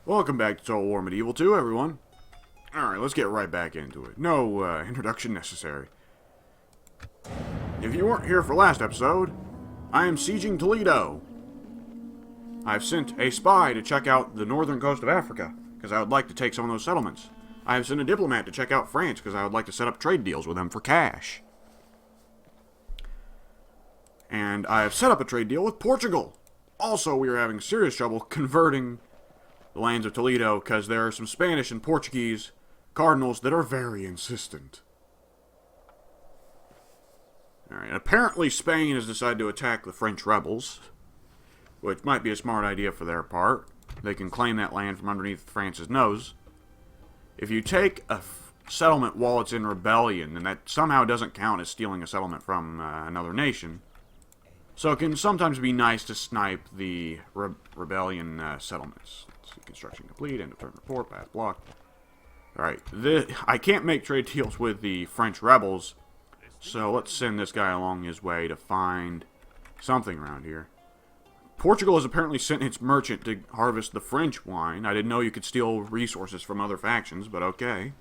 Welcome back to Total War Medieval 2, everyone. Alright, let's get right back into it. No introduction necessary. If you weren't here for last episode, I am sieging Toledo. I've sent a spy to check out the northern coast of Africa, because I would like to take some of those settlements. I have sent a diplomat to check out France, because I would like to set up trade deals with them for cash. And I have set up a trade deal with Portugal. Also, we are having serious trouble converting the lands of Toledo, because there are some Spanish and Portuguese cardinals that are very insistent. Alright, apparently Spain has decided to attack the French rebels, which might be a smart idea for their part. They can claim that land from underneath France's nose. If you take a settlement while it's in rebellion, then that somehow doesn't count as stealing a settlement from another nation. So it can sometimes be nice to snipe the rebellion settlements. Let's see, construction complete, end of turn report, pass blocked. Alright, I can't make trade deals with the French rebels, so let's send this guy along his way to find something around here. Portugal has apparently sent its merchant to harvest the French wine. I didn't know you could steal resources from other factions, but okay.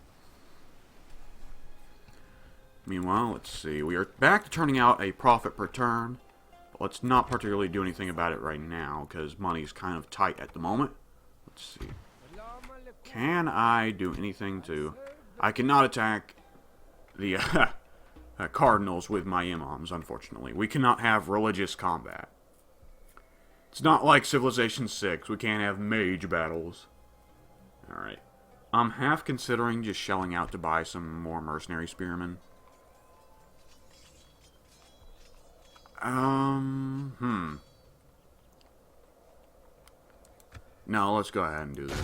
Meanwhile, let's see. We are back to turning out a profit per turn. But let's not particularly do anything about it right now, because money's kind of tight at the moment. Let's see. Can I do anything to... I cannot attack the cardinals with my imams, unfortunately. We cannot have religious combat. It's not like Civilization 6. We can't have mage battles. Alright. I'm half considering just shelling out to buy some more mercenary spearmen. No, let's go ahead and do this.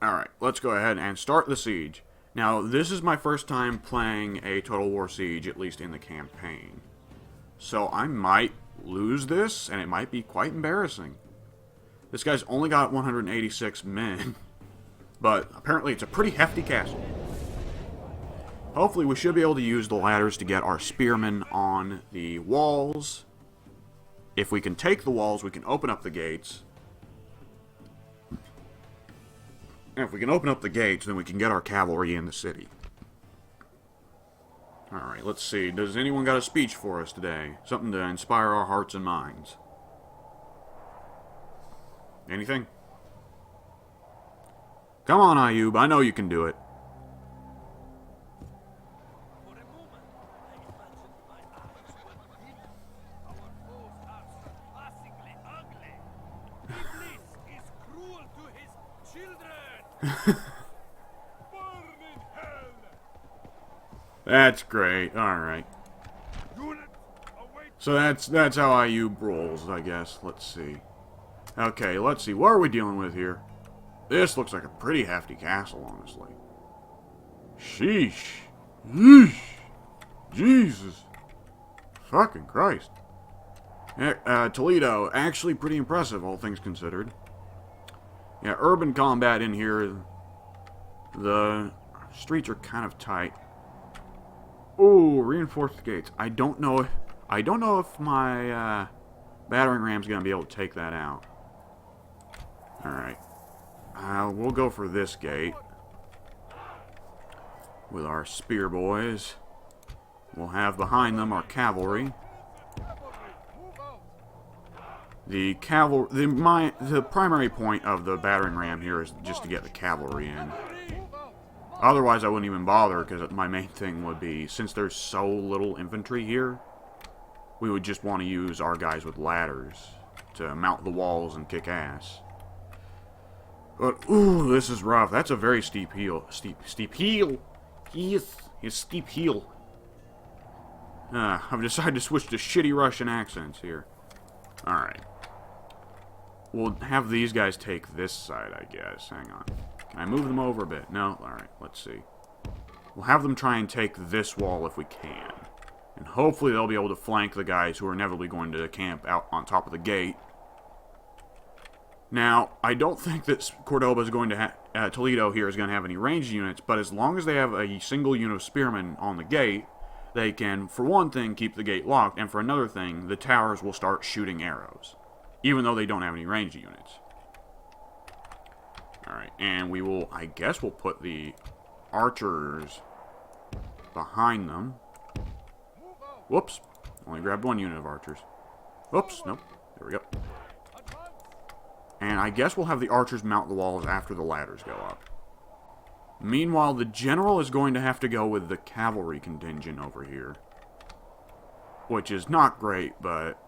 Alright, let's go ahead and start the siege. Now, this is my first time playing a Total War Siege, at least in the campaign. So I might lose this, and it might be quite embarrassing. This guy's only got 186 men, but apparently it's a pretty hefty castle. Hopefully we should be able to use the ladders to get our spearmen on the walls. If we can take the walls, we can open up the gates. And if we can open up the gates, then we can get our cavalry in the city. Alright, let's see. Does anyone got a speech for us today? Something to inspire our hearts and minds. Anything? Come on, Ayub. I know you can do it. That's great. Alright. So that's how Ayub rolls, I guess. Let's see. Okay, let's see. What are we dealing with here? This looks like a pretty hefty castle, honestly. Sheesh. Yeesh. Jesus. Fucking Christ. Toledo, actually pretty impressive, all things considered. Yeah, urban combat in here. The streets are kind of tight. Ooh, reinforced gates. I don't know if my battering ram's gonna be able to take that out. Alright. We'll go for this gate. With our spear boys. We'll have behind them our cavalry. The primary point of the battering ram here is just to get the cavalry in. Otherwise, I wouldn't even bother, because my main thing would be, since there's so little infantry here, we would just want to use our guys with ladders to mount the walls and kick ass. But, ooh, this is rough. That's a very steep hill. Steep hill? Yes, steep hill. I've decided to switch to shitty Russian accents here. Alright. We'll have these guys take this side, I guess. Hang on. Can I move them over a bit? No? Alright, let's see. We'll have them try and take this wall if we can. And hopefully they'll be able to flank the guys who are inevitably going to camp out on top of the gate. Now, I don't think that Cordoba is going to Toledo here is going to have any ranged units, but as long as they have a single unit of spearmen on the gate, they can, for one thing, keep the gate locked, and for another thing, the towers will start shooting arrows. even though they don't have any ranged units. Alright, and we will, I guess we'll put the archers behind them. Whoops. Only grabbed one unit of archers. Whoops, nope. There we go. And I guess we'll have the archers mount the walls after the ladders go up. Meanwhile, the general is going to have to go with the cavalry contingent over here. Which is not great, but...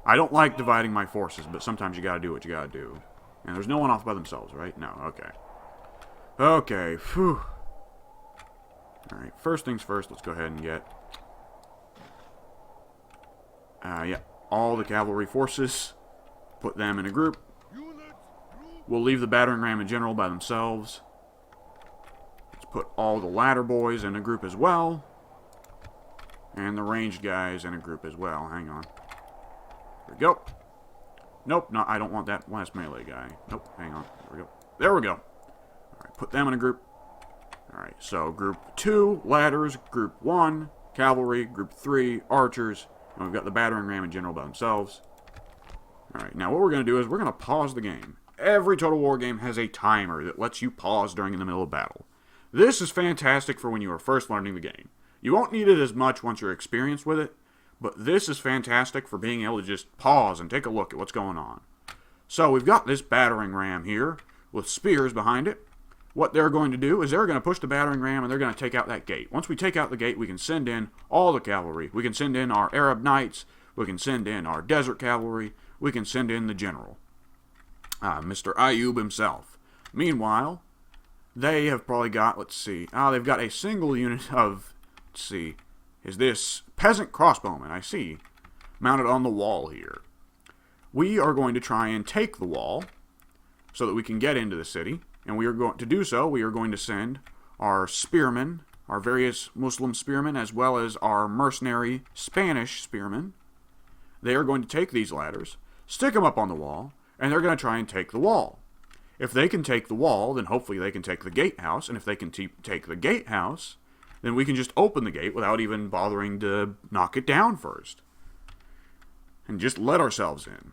I don't like dividing my forces, but sometimes you gotta do what you gotta do. And there's no one off by themselves, right? No, okay. Okay, phew. Alright, first things first, let's go ahead and get... yeah, all the cavalry forces. Put them in a group. We'll leave the battering ram and general by themselves. Let's put all the ladder boys in a group as well. And the ranged guys in a group as well. Hang on. There we go. Nope, no, I don't want that last melee guy. Nope, hang on. There we go. There we go. Alright, put them in a group. Alright, so group 2, ladders. Group 1, cavalry. Group 3, archers. And we've got the battering ram and general by themselves. Alright, now what we're going to do is we're going to pause the game. Every Total War game has a timer that lets you pause during the middle of battle. This is fantastic for when you are first learning the game. You won't need it as much once you're experienced with it, but this is fantastic for being able to just pause and take a look at what's going on. So we've got this battering ram here with spears behind it. What they're going to do is they're going to push the battering ram and they're going to take out that gate. Once we take out the gate, we can send in all the cavalry. We can send in our Arab knights. We can send in our desert cavalry. We can send in the general. Mr. Ayub himself. Meanwhile, they have probably got, let's see, they've got a single unit of, let's see, is this peasant crossbowmen, I see, mounted on the wall here. We are going to try and take the wall so that we can get into the city, and we are going to do so. We are going to send our spearmen, our various Muslim spearmen, as well as our mercenary Spanish spearmen. They are going to take these ladders, stick them up on the wall, and they're going to try and take the wall. If they can take the wall, then hopefully they can take the gatehouse, and if they can take the gatehouse, then we can just open the gate without even bothering to knock it down first. And just let ourselves in.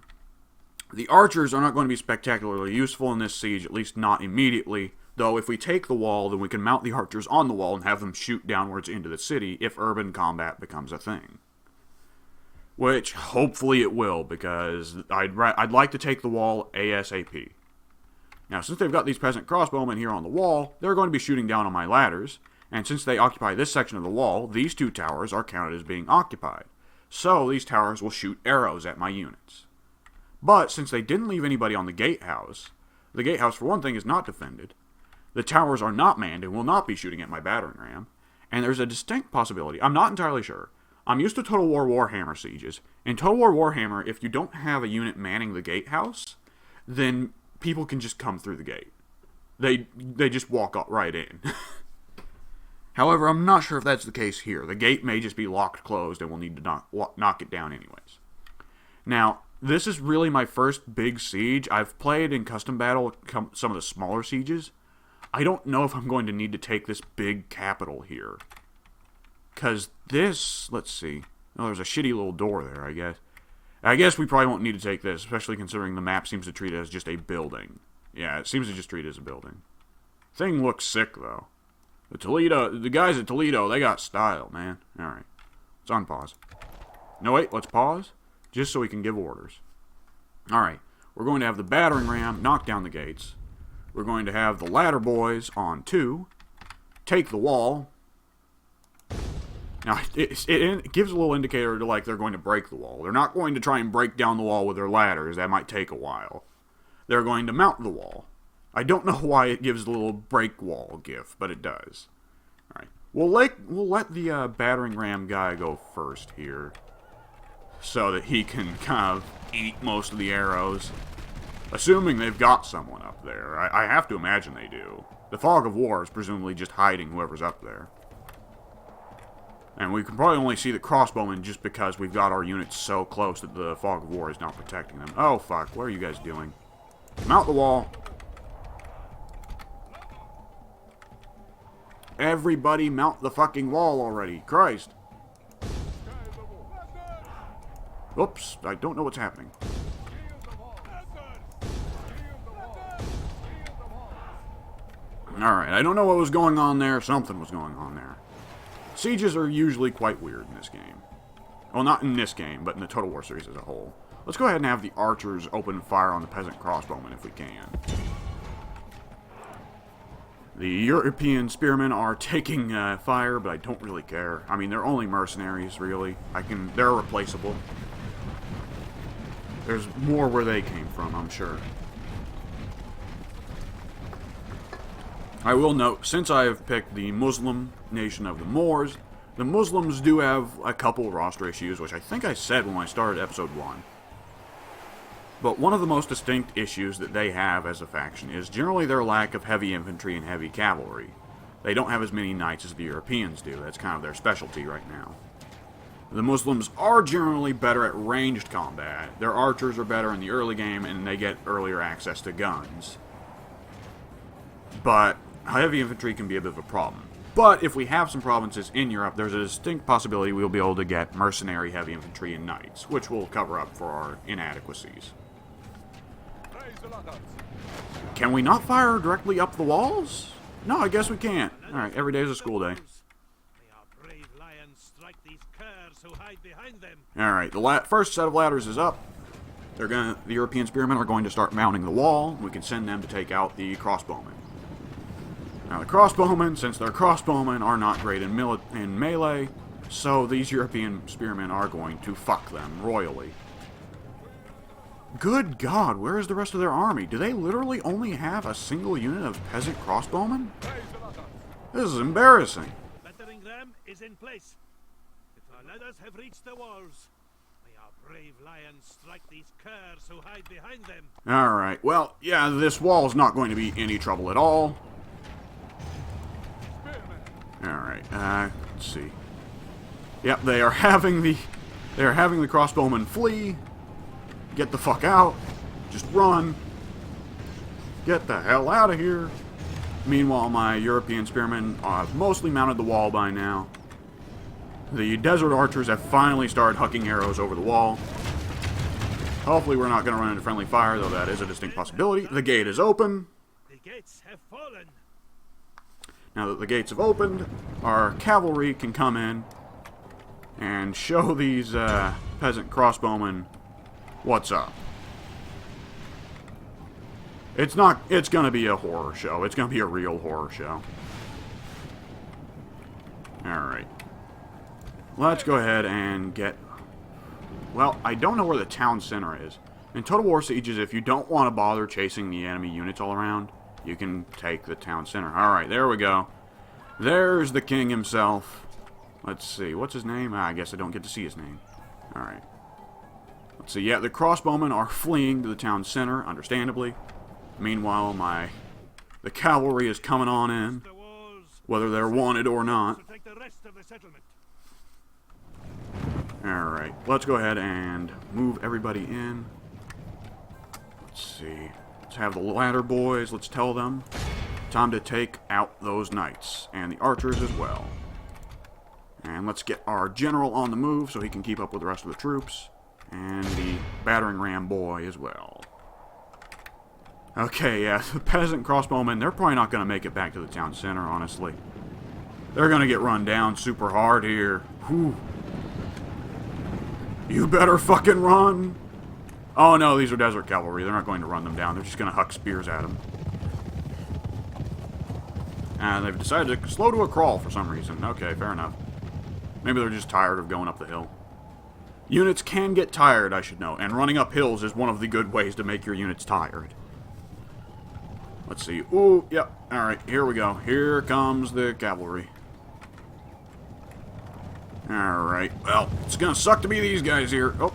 The archers are not going to be spectacularly useful in this siege, at least not immediately, though if we take the wall, then we can mount the archers on the wall and have them shoot downwards into the city if urban combat becomes a thing. Which, hopefully it will, because I'd like to take the wall ASAP. Now, since they've got these peasant crossbowmen here on the wall, they're going to be shooting down on my ladders, and since they occupy this section of the wall, these 2 towers are counted as being occupied. So, these towers will shoot arrows at my units. But, since they didn't leave anybody on the gatehouse, for one thing, is not defended, the towers are not manned and will not be shooting at my battering ram, and there's a distinct possibility, I'm not entirely sure. I'm used to Total War Warhammer sieges. In Total War Warhammer, if you don't have a unit manning the gatehouse, then people can just come through the gate. They just walk right in. However, I'm not sure if that's the case here. The gate may just be locked closed and we'll need to knock it down anyways. Now, this is really my first big siege. I've played in Custom Battle some of the smaller sieges. I don't know if I'm going to need to take this big capital here. Because this, let's see. Oh, there's a shitty little door there, I guess. I guess we probably won't need to take this, especially considering the map seems to treat it as just a building. Yeah, it seems to just treat it as a building. Thing looks sick, though. The guys at Toledo, they got style, man. Alright. Let's unpause. No, wait, let's pause. Just so we can give orders. Alright. We're going to have the battering ram knock down the gates. We're going to have the ladder boys on 2. Take the wall. Now, it gives a little indicator to, like, they're going to break the wall. They're not going to try and break down the wall with their ladders. That might take a while. They're going to mount the wall. I don't know why it gives the little break wall gif, but it does. Alright. We'll let the battering ram guy go first here. So that he can kind of eat most of the arrows. Assuming they've got someone up there. I have to imagine they do. The fog of war is presumably just hiding whoever's up there. And we can probably only see the crossbowmen just because we've got our units so close that the fog of war is not protecting them. Oh, fuck. What are you guys doing? Mount the wall. Everybody mount the fucking wall already. Christ. Oops, I don't know what's happening. Alright, I don't know what was going on there. Something was going on there. Sieges are usually quite weird in this game. Well, not in this game, but in the Total War series as a whole. Let's go ahead and have the archers open fire on the peasant crossbowmen if we can. The European spearmen are taking fire, but I don't really care. I mean, they're only mercenaries, really. They're replaceable. There's more where they came from, I'm sure. I will note, since I've picked the Muslim nation of the Moors, the Muslims do have a couple roster issues, which I think I said when I started episode 1. But one of the most distinct issues that they have as a faction is generally their lack of heavy infantry and heavy cavalry. They don't have as many knights as the Europeans do. That's kind of their specialty right now. The Muslims are generally better at ranged combat. Their archers are better in the early game, and they get earlier access to guns. But heavy infantry can be a bit of a problem. But if we have some provinces in Europe, there's a distinct possibility we'll be able to get mercenary heavy infantry and knights, which will cover up for our inadequacies. Can we not fire directly up the walls? No, I guess we can't. Alright, every day is a school day. Alright, the first set of ladders is up. The European spearmen are going to start mounting the wall. We can send them to take out the crossbowmen. Now the crossbowmen, since they're crossbowmen, are not great in melee, so these European spearmen are going to fuck them royally. Good God, where is the rest of their army? Do they literally only have a single unit of peasant crossbowmen? This is embarrassing. Battering ram is in place. The ladders have reached the walls. May our brave lions strike these curs who hide behind them. Alright, well, yeah, this wall is not going to be any trouble at all. Alright, let's see. Yep, they are having the crossbowmen flee. Get the fuck out. Just run. Get the hell out of here. Meanwhile, my European spearmen have mostly mounted the wall by now. The desert archers have finally started hucking arrows over the wall. Hopefully we're not going to run into friendly fire, though that is a distinct possibility. The gate is open. The gates have fallen. Now that the gates have opened, our cavalry can come in and show these peasant crossbowmen what's up. It's going to be a horror show. It's going to be a real horror show. Alright. Let's go ahead and get... Well, I don't know where the town center is. In Total War Sieges, if you don't want to bother chasing the enemy units all around, you can take the town center. Alright, there we go. There's the king himself. Let's see, what's his name? I guess I don't get to see his name. Alright. Let's see, yeah, the crossbowmen are fleeing to the town center, understandably. Meanwhile, the cavalry is coming on in, whether they're wanted or not. Alright, let's go ahead and move everybody in. Let's see. Let's have the ladder boys, let's tell them. Time to take out those knights, and the archers as well. And let's get our general on the move so he can keep up with the rest of the troops. And the battering ram boy as well. Okay, yeah, the peasant crossbowmen, they're probably not going to make it back to the town center, honestly. They're going to get run down super hard here. Whew. You better fucking run! Oh no, these are desert cavalry. They're not going to run them down. They're just going to huck spears at them. And they've decided to slow to a crawl for some reason. Okay, fair enough. Maybe they're just tired of going up the hill. Units can get tired, I should know, and running up hills is one of the good ways to make your units tired. Let's see. Ooh, yep. Alright, here we go. Here comes the cavalry. Alright, well, it's gonna suck to be these guys here. Oh.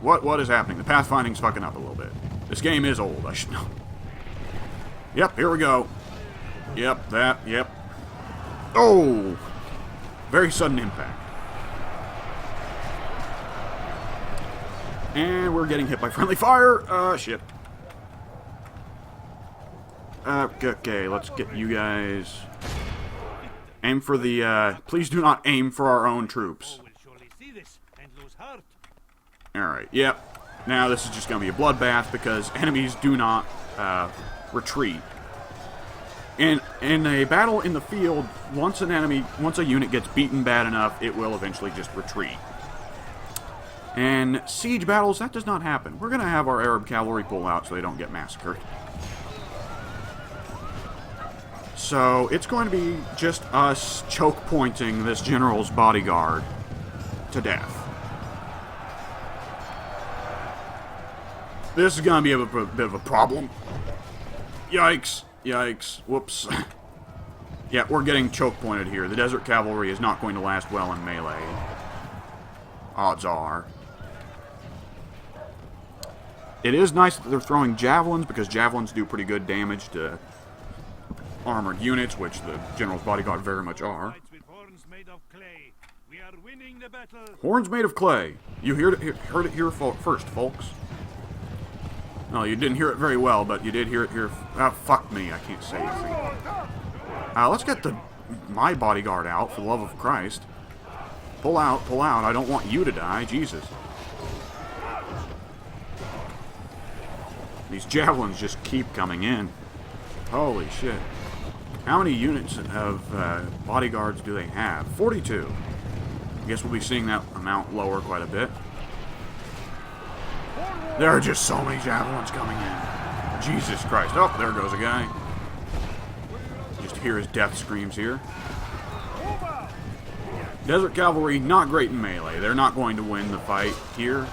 What is happening? The pathfinding's fucking up a little bit. This game is old, I should know. Yep, here we go. Yep, yep. Oh! Very sudden impact. And we're getting hit by friendly fire. Shit. Okay, let's get you guys. Aim for the, please do not aim for our own troops. Alright, yep. Now this is just going to be a bloodbath because enemies do not retreat. In a battle in the field, once a unit gets beaten bad enough, it will eventually just retreat. In siege battles, that does not happen. We're going to have our Arab cavalry pull out so they don't get massacred. So it's going to be just us choke pointing this general's bodyguard to death. This is going to be a bit of a problem. Yikes. Yikes. Whoops. Yeah, we're getting choke pointed here. The desert cavalry is not going to last well in melee. Odds are. It is nice that they're throwing javelins, because javelins do pretty good damage to armored units, which the general's bodyguard very much are. Horns made of clay. We are winning the battle. Horns made of clay. You heard it here first, folks. No, you didn't hear it very well, but you did hear it here. Fuck me, I can't say anything. Let's get my bodyguard out, for the love of Christ. Pull out, pull out. I don't want you to die, Jesus. These javelins just keep coming in. Holy shit. How many units of bodyguards do they have? 42. I guess we'll be seeing that amount lower quite a bit. There are just so many javelins coming in. Jesus Christ. Oh, there goes a guy. Just hear his death screams here. Desert cavalry, not great in melee. They're not going to win the fight here.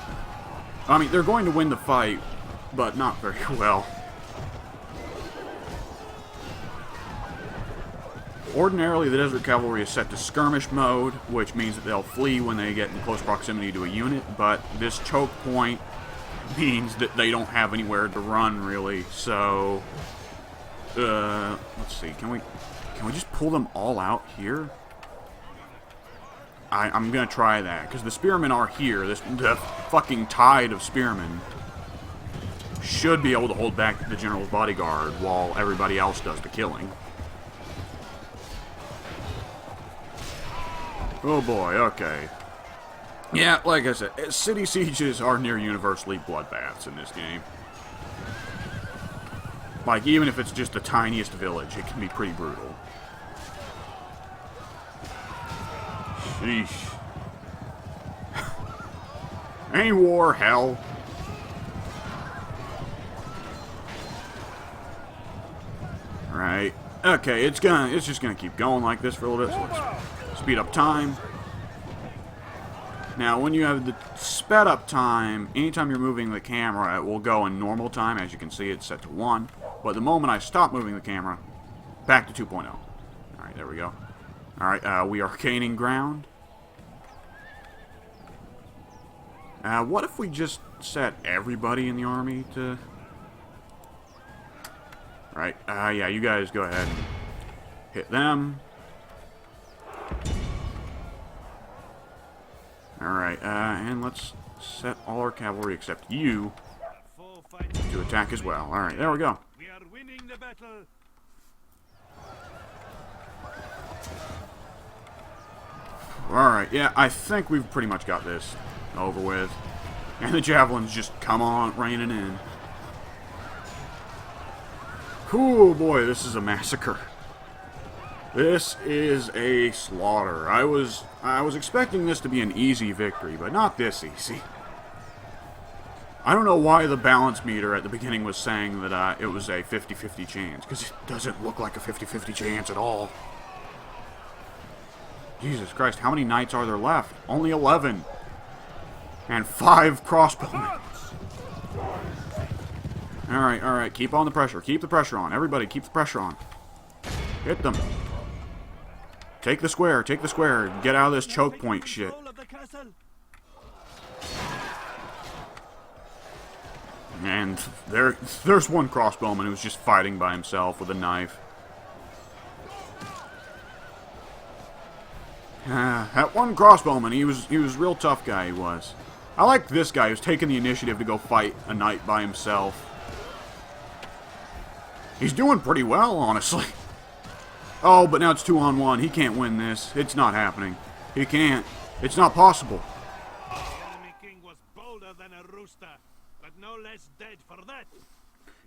I mean, they're going to win the fight, but not very well. Ordinarily, the desert cavalry is set to skirmish mode, which means that they'll flee when they get in close proximity to a unit, but this choke point means that they don't have anywhere to run, really, so... let's see, can we just pull them all out here? I'm gonna try that, because the spearmen are here. The fucking tide of spearmen should be able to hold back the general's bodyguard while everybody else does the killing. Oh boy, okay. Yeah, like I said, city sieges are near universally bloodbaths in this game. Like, even if it's just the tiniest village, it can be pretty brutal. Sheesh. Any war, hell. Right. Okay, it's just gonna keep going like this for a little bit, so let's speed up time. Now, when you have the sped up time, anytime you're moving the camera, it will go in normal time. As you can see, it's set to 1. But the moment I stop moving the camera, back to 2.0. Alright, there we go. Alright, we are gaining ground. What if we just set everybody in the army to... Right, yeah, you guys go ahead and hit them. Alright, and let's set all our cavalry except you to attack as well. Alright, there we go. We are winning the battle. Alright, yeah, I think we've pretty much got this over with. And the javelins just come on raining in. Oh boy, this is a massacre. This is a slaughter. I was expecting this to be an easy victory, but not this easy. I don't know why the balance meter at the beginning was saying that it was a 50-50 chance, because it doesn't look like a 50-50 chance at all. Jesus Christ, how many knights are there left? Only 11. And 5 crossbowmen. Alright, alright, keep on the pressure. Keep the pressure on. Everybody, keep the pressure on. Hit them. Take the square, take the square. Get out of this choke point shit. And there's one crossbowman who's just fighting by himself with a knife. That one crossbowman, he was a real tough guy, he was. I like this guy who's taking the initiative to go fight a knight by himself. He's doing pretty well, honestly. Oh, but now it's 2-on-1. He can't win this. It's not happening. He can't. It's not possible. The enemy king was bolder than rooster, but no less dead for that.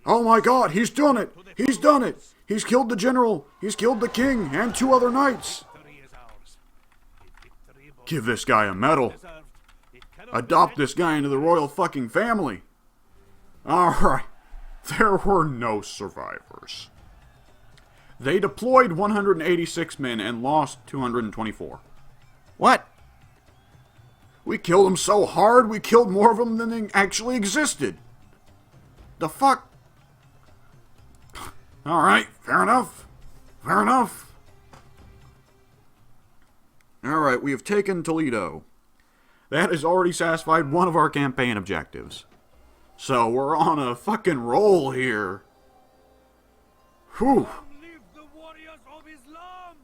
Oh my god, he's done it! He's done it! He's killed the general, he's killed the king, and 2 other knights! Victory is ours. If victory was Give this guy a medal. deserved, it cannot be Adopt let this guy into the royal fucking family. Alright. There were no survivors. They deployed 186 men and lost 224. What? We killed them so hard, we killed more of them than they actually existed. The fuck? Alright, fair enough. Fair enough. Alright, we have taken Toledo. That has already satisfied one of our campaign objectives. So we're on a fucking roll here. Whew. live the warriors of Islam.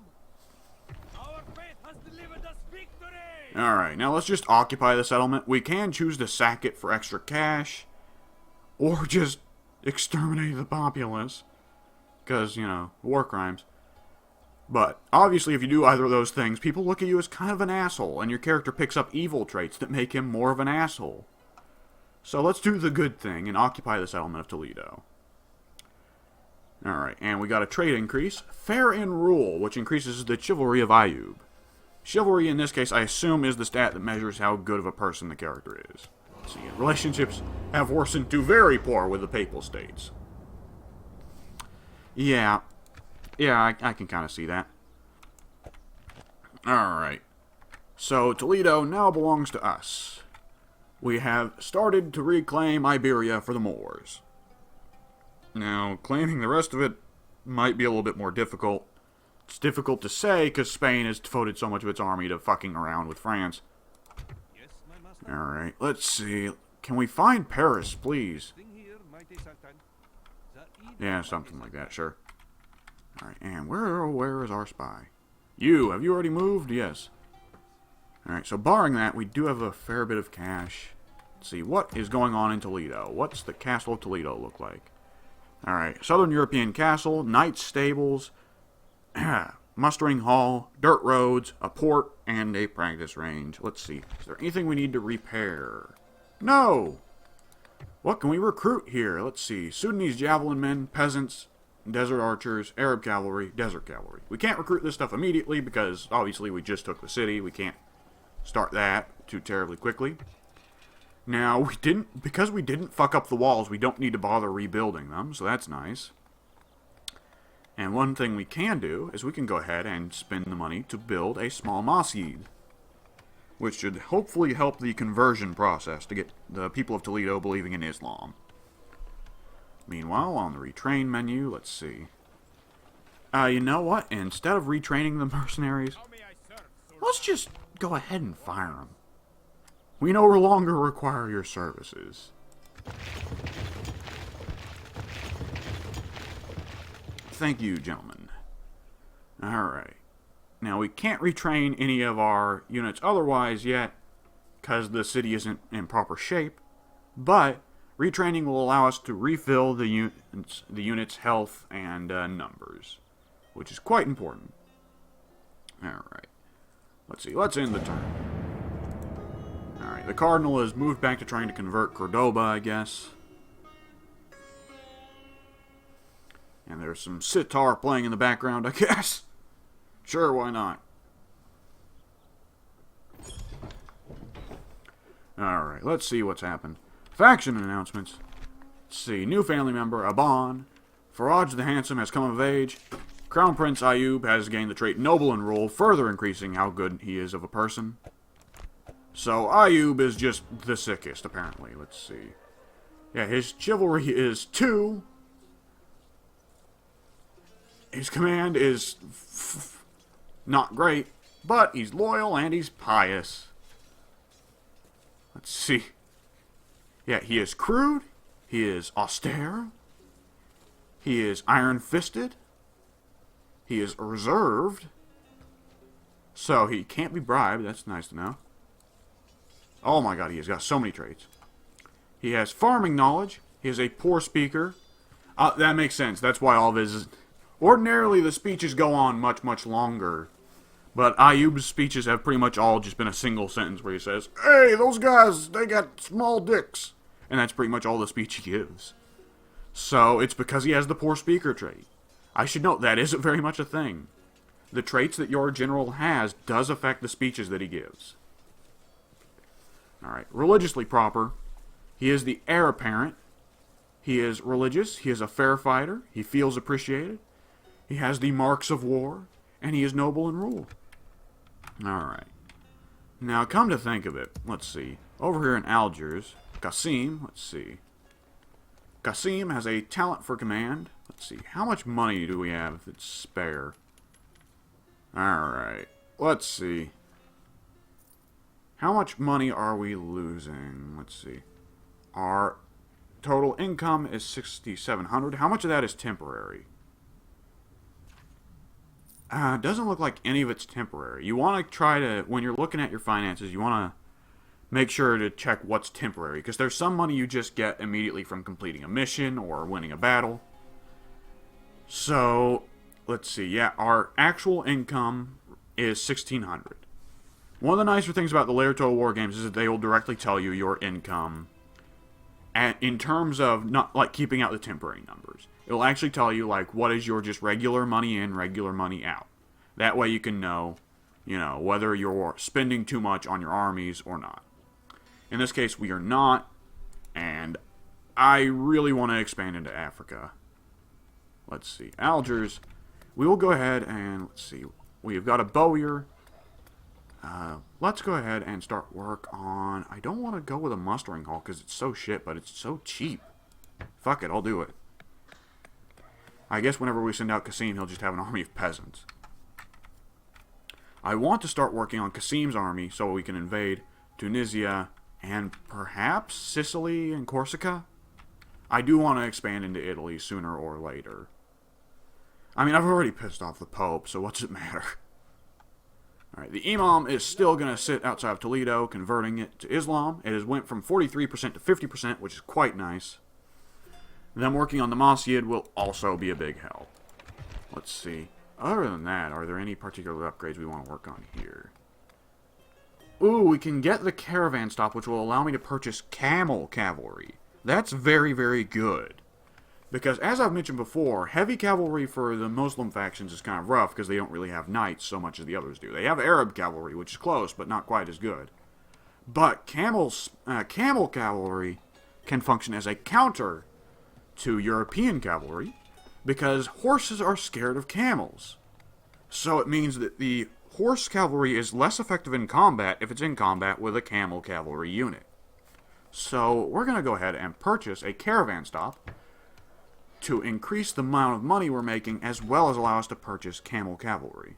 Our faith has delivered us victory. Alright, now let's just occupy the settlement. We can choose to sack it for extra cash. Or just exterminate the populace. Because, you know, war crimes. But, obviously, if you do either of those things, people look at you as kind of an asshole, and your character picks up evil traits that make him more of an asshole. So let's do the good thing and occupy the settlement of Toledo. Alright, and we got a trait increase. Fair in rule, which increases the chivalry of Ayub. Chivalry, in this case, I assume, is the stat that measures how good of a person the character is. Let's see, relationships have worsened to very poor with the Papal States. Yeah, I can kind of see that. Alright. So, Toledo now belongs to us. We have started to reclaim Iberia for the Moors. Now, claiming the rest of it might be a little bit more difficult. It's difficult to say because Spain has devoted so much of its army to fucking around with France. Yes, my master. Alright, let's see. Can we find Paris, please? Sing here, mighty Sultan. Yeah, something like that, sure. Alright, and where is our spy? Have you already moved? Yes. Alright, so barring that, we do have a fair bit of cash. Let's see, what is going on in Toledo? What's the Castle of Toledo look like? Alright, Southern European Castle, Knights Stables, Mustering Hall, dirt roads, a port, and a practice range. Let's see, is there anything we need to repair? No! What can we recruit here? Let's see, Sudanese javelin men, peasants, desert archers, Arab cavalry, desert cavalry. We can't recruit this stuff immediately because obviously we just took the city. We can't start that too terribly quickly. Now, because we didn't fuck up the walls, we don't need to bother rebuilding them, so that's nice. And one thing we can do is we can go ahead and spend the money to build a small masjid, which should hopefully help the conversion process to get the people of Toledo believing in Islam. Meanwhile, on the retrain menu, let's see. You know what? Instead of retraining the mercenaries, let's just go ahead and fire them. We no longer require your services. Thank you, gentlemen. Alright. Now, we can't retrain any of our units otherwise yet, because the city isn't in proper shape, but retraining will allow us to refill the unit's health and numbers, which is quite important. Alright. Let's see, let's end the turn. Alright, the Cardinal has moved back to trying to convert Cordoba, I guess. And there's some sitar playing in the background, I guess. Sure, why not? Alright, let's see what's happened. Faction announcements. Let's see, new family member, Aban. Faraj the Handsome has come of age. Crown Prince Ayub has gained the trait Noble in Rule, further increasing how good he is of a person. So, Ayub is just the sickest, apparently. Let's see. Yeah, his chivalry is 2. His command is not great, but he's loyal and he's pious. Let's see. Yeah, he is crude. He is austere. He is iron-fisted. He is reserved. So he can't be bribed. That's nice to know. Oh my god, he has got so many traits. He has farming knowledge. He is a poor speaker. That makes sense. That's why all of his... Ordinarily, the speeches go on much, much longer. But Ayub's speeches have pretty much all just been a single sentence where he says, "Hey, those guys, they got small dicks. And that's pretty much all the speech he gives. So, it's because he has the poor speaker trait. I should note, that isn't very much a thing. The traits that your general has does affect the speeches that he gives. Alright, religiously proper. He is the heir apparent. He is religious. He is a fair fighter. He feels appreciated. He has the marks of war. And he is noble in rule. Alright. Now, come to think of it, let's see. Over here in Algiers, Qasim, let's see. Qasim has a talent for command. Let's see, how much money do we have that's spare? Alright, let's see. How much money are we losing? Let's see. Our total income is 6,700. How much of that is temporary? Doesn't look like any of it's temporary. You want to try to, when you're looking at your finances, you want to make sure to check what's temporary. Because there's some money you just get immediately from completing a mission or winning a battle. So, let's see. Yeah, our actual income is 1,600. One of the nicer things about the Layer Total War games is that they will directly tell you your income in terms of not like keeping out the temporary numbers. It'll actually tell you like what is your just regular money in, regular money out. That way you can know, whether you're spending too much on your armies or not. In this case, we are not, and I really want to expand into Africa. Let's see, Algiers. We will go ahead and let's see. We've got a bowyer. Let's go ahead and start work on... I don't want to go with a mustering hall because it's so shit, but it's so cheap. Fuck it, I'll do it. I guess whenever we send out Qasim, he'll just have an army of peasants. I want to start working on Qasim's army so we can invade Tunisia and perhaps Sicily and Corsica. I do want to expand into Italy sooner or later. I mean, I've already pissed off the Pope, so what's it matter? Alright, the Imam is still going to sit outside of Toledo, converting it to Islam. It has went from 43% to 50%, which is quite nice. Them working on the Masjid will also be a big help. Let's see. Other than that, are there any particular upgrades we want to work on here? Ooh, we can get the caravan stop, which will allow me to purchase camel cavalry. That's very, very good. Because, as I've mentioned before, heavy cavalry for the Muslim factions is kind of rough because they don't really have knights so much as the others do. They have Arab cavalry, which is close, but not quite as good. But camel cavalry can function as a counter to European cavalry because horses are scared of camels. So it means that the horse cavalry is less effective in combat if it's in combat with a camel cavalry unit. So we're going to go ahead and purchase a caravan stop to increase the amount of money we're making, as well as allow us to purchase camel cavalry.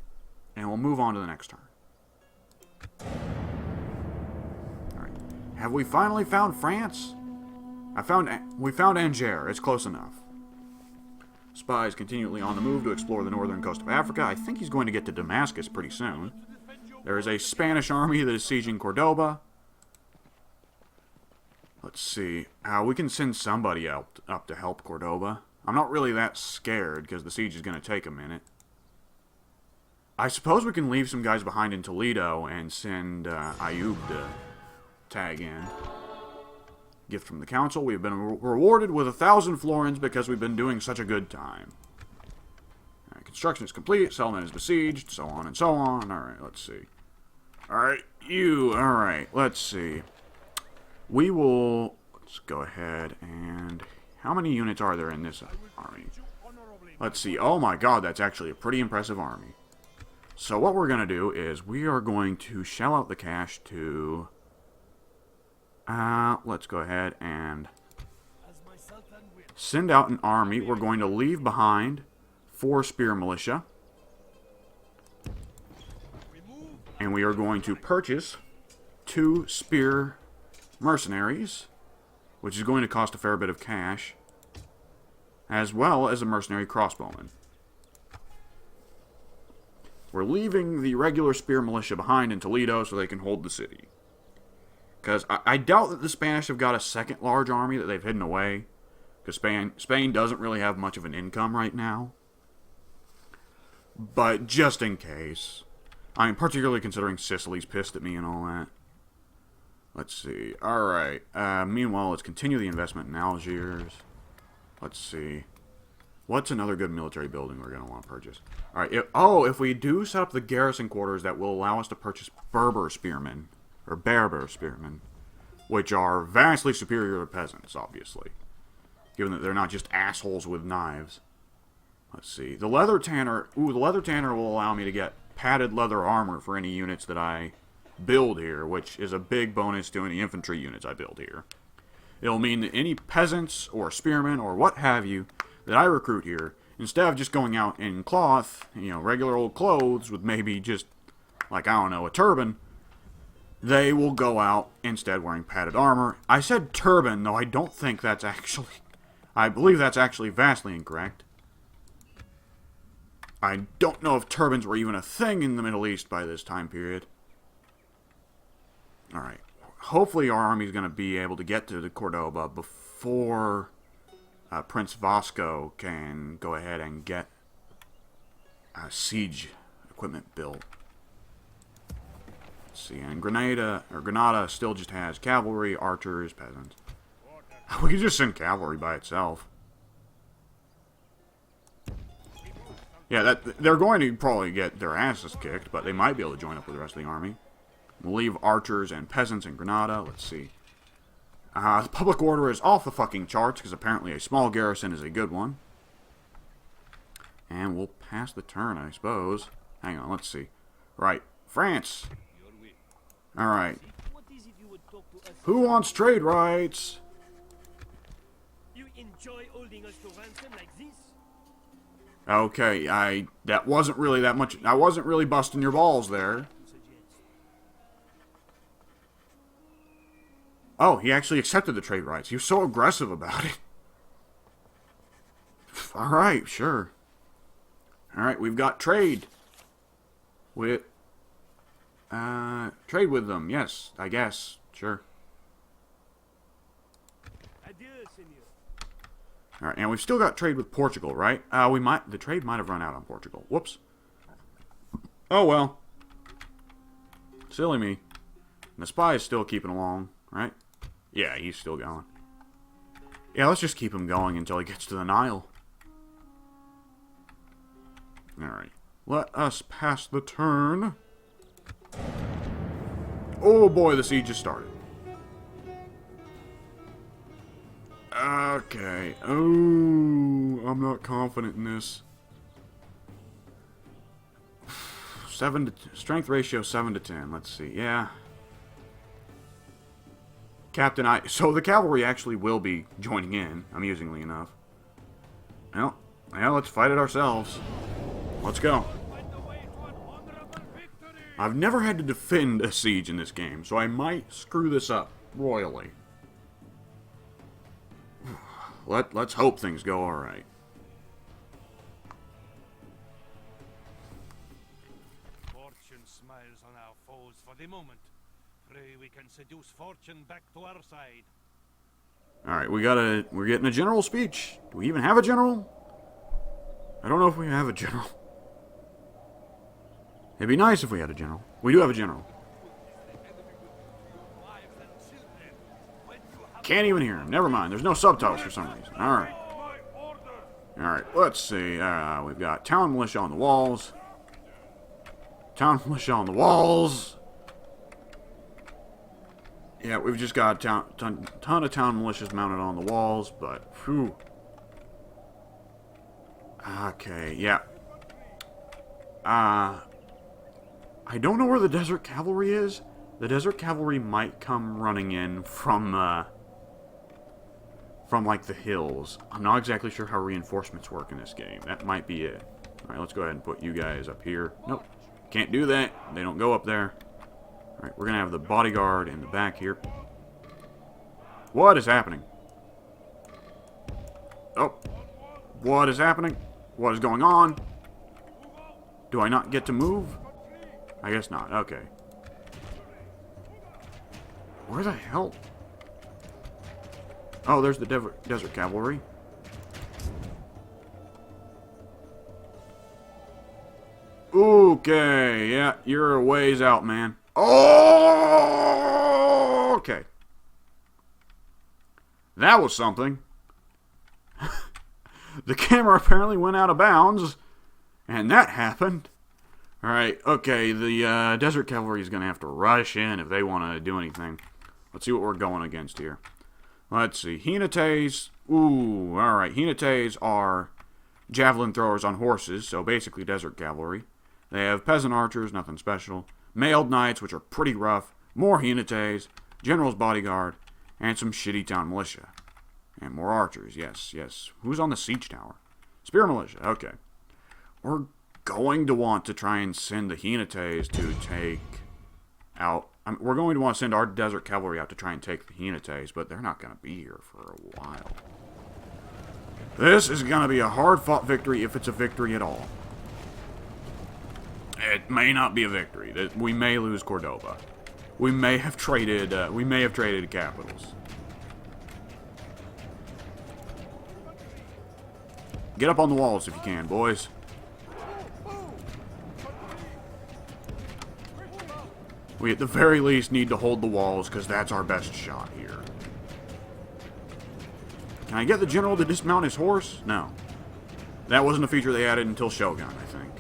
And we'll move on to the next turn. Alright. Have we finally found France? We found Angers. It's close enough. Spy is continually on the move to explore the northern coast of Africa. I think he's going to get to Damascus pretty soon. There is a Spanish army that is sieging Cordoba. Let's see. We can send somebody up to help Cordoba. I'm not really that scared because the siege is going to take a minute. I suppose we can leave some guys behind in Toledo and send Ayub to tag in. Gift from the council. We've been rewarded with 1,000 florins because we've been doing such a good time. Right, construction is complete. Settlement is besieged. So on and so on. Alright, let's see. Alright, Alright, let's see. We will... Let's go ahead and... How many units are there in this army? Let's see. Oh my god, that's actually a pretty impressive army. So what we're going to do is we are going to shell out the cash to... let's go ahead and send out an army. We're going to leave behind 4 spear militia. And we are going to purchase 2 spear mercenaries, which is going to cost a fair bit of cash, as well as a mercenary crossbowman. We're leaving the regular spear militia behind in Toledo so they can hold the city. Because I doubt that the Spanish have got a second large army that they've hidden away. Because Spain doesn't really have much of an income right now. But just in case. I mean, particularly considering Sicily's pissed at me and all that. Let's see. Alright. Meanwhile, let's continue the investment in Algiers. Let's see. What's another good military building we're going to want to purchase? Alright. If we do set up the garrison quarters, that will allow us to purchase Berber spearmen. Or Berber spearmen. Which are vastly superior to peasants, obviously. Given that they're not just assholes with knives. Let's see. The leather tanner. Ooh, the leather tanner will allow me to get padded leather armor for any units that I build here, which is a big bonus to any infantry units I build here. It'll mean that any peasants or spearmen or what have you that I recruit here, instead of just going out in cloth, you know, regular old clothes with maybe just, like, I don't know, a turban, they will go out instead wearing padded armor. I said turban, though I don't think that's actually... I believe that's actually vastly incorrect. I don't know if turbans were even a thing in the Middle East by this time period. Alright. Hopefully our army's going to be able to get to the Cordoba before Prince Vasco can go ahead and get siege equipment built. Let's see, and Granada still just has cavalry, archers, peasants. We could just send cavalry by itself. Yeah, they're going to probably get their asses kicked, but they might be able to join up with the rest of the army. We'll leave archers and peasants in Granada. Let's see. The public order is off the fucking charts, because apparently a small garrison is a good one. And we'll pass the turn, I suppose. Hang on, let's see. Right, France. Alright. Who wants trade rights? You enjoy holding us to ransom like this? Okay, that wasn't really that much. I wasn't really busting your balls there. Oh, he actually accepted the trade rights. He was so aggressive about it. Alright, sure. Alright, we've got trade. Trade with them, yes, I guess. Sure. Adieu, senor. Alright, and we've still got trade with Portugal, right? The trade might have run out on Portugal. Whoops. Oh well. Silly me. And the spy is still keeping along, right? Yeah, he's still going. Yeah, let's just keep him going until he gets to the Nile. Alright. Let us pass the turn. Oh boy, the siege has started. Okay. Oh, I'm not confident in this. Strength ratio 7 to 10. Let's see. Yeah. So the cavalry actually will be joining in, amusingly enough. Well, let's fight it ourselves. Let's go. I've never had to defend a siege in this game, so I might screw this up royally. Let's hope things go alright. Fortune smiles on our foes for the moment. Pray we can seduce fortune back to our side. Alright, we're getting a general speech. Do we even have a general? I don't know if we have a general. It'd be nice if we had a general. We do have a general. Can't even hear him. Never mind. There's no subtitles for some reason. Alright. Alright, let's see. We've got town militia on the walls. Town militia on the walls. Yeah, we've just got a ton of town militias mounted on the walls, but phew. Okay, yeah. I don't know where the desert cavalry is. The desert cavalry might come running in from like the hills. I'm not exactly sure how reinforcements work in this game. That might be it. Alright, let's go ahead and put you guys up here. Nope. Can't do that. They don't go up there. Alright, we're gonna have the bodyguard in the back here. What is happening? Oh. What is happening? What is going on? Do I not get to move? I guess not. Okay. Where the hell? Oh, there's the desert cavalry. Okay, yeah, you're a ways out, man. Oh, okay. That was something. The camera apparently went out of bounds, and that happened. Alright, okay, the Desert Cavalry is going to have to rush in if they want to do anything. Let's see what we're going against here. Let's see, Hinates. Ooh, alright, Hinates are javelin throwers on horses, so basically Desert Cavalry. They have peasant archers, nothing special. Mailed knights, which are pretty rough. More Hinates, General's bodyguard, and some shitty town militia. And more archers, yes, yes. Who's on the siege tower? Spear militia, okay. We're going to want to try and send the Hinates to take out... we're going to want to send our Desert Cavalry out to try and take the Hinates, but they're not going to be here for a while. This is going to be a hard-fought victory if it's a victory at all. It may not be a victory. We may lose Cordoba. We may have traded capitals. Get up on the walls if you can, boys. We at the very least need to hold the walls because that's our best shot here. Can I get the general to dismount his horse? No. That wasn't a feature they added until Shogun, I think.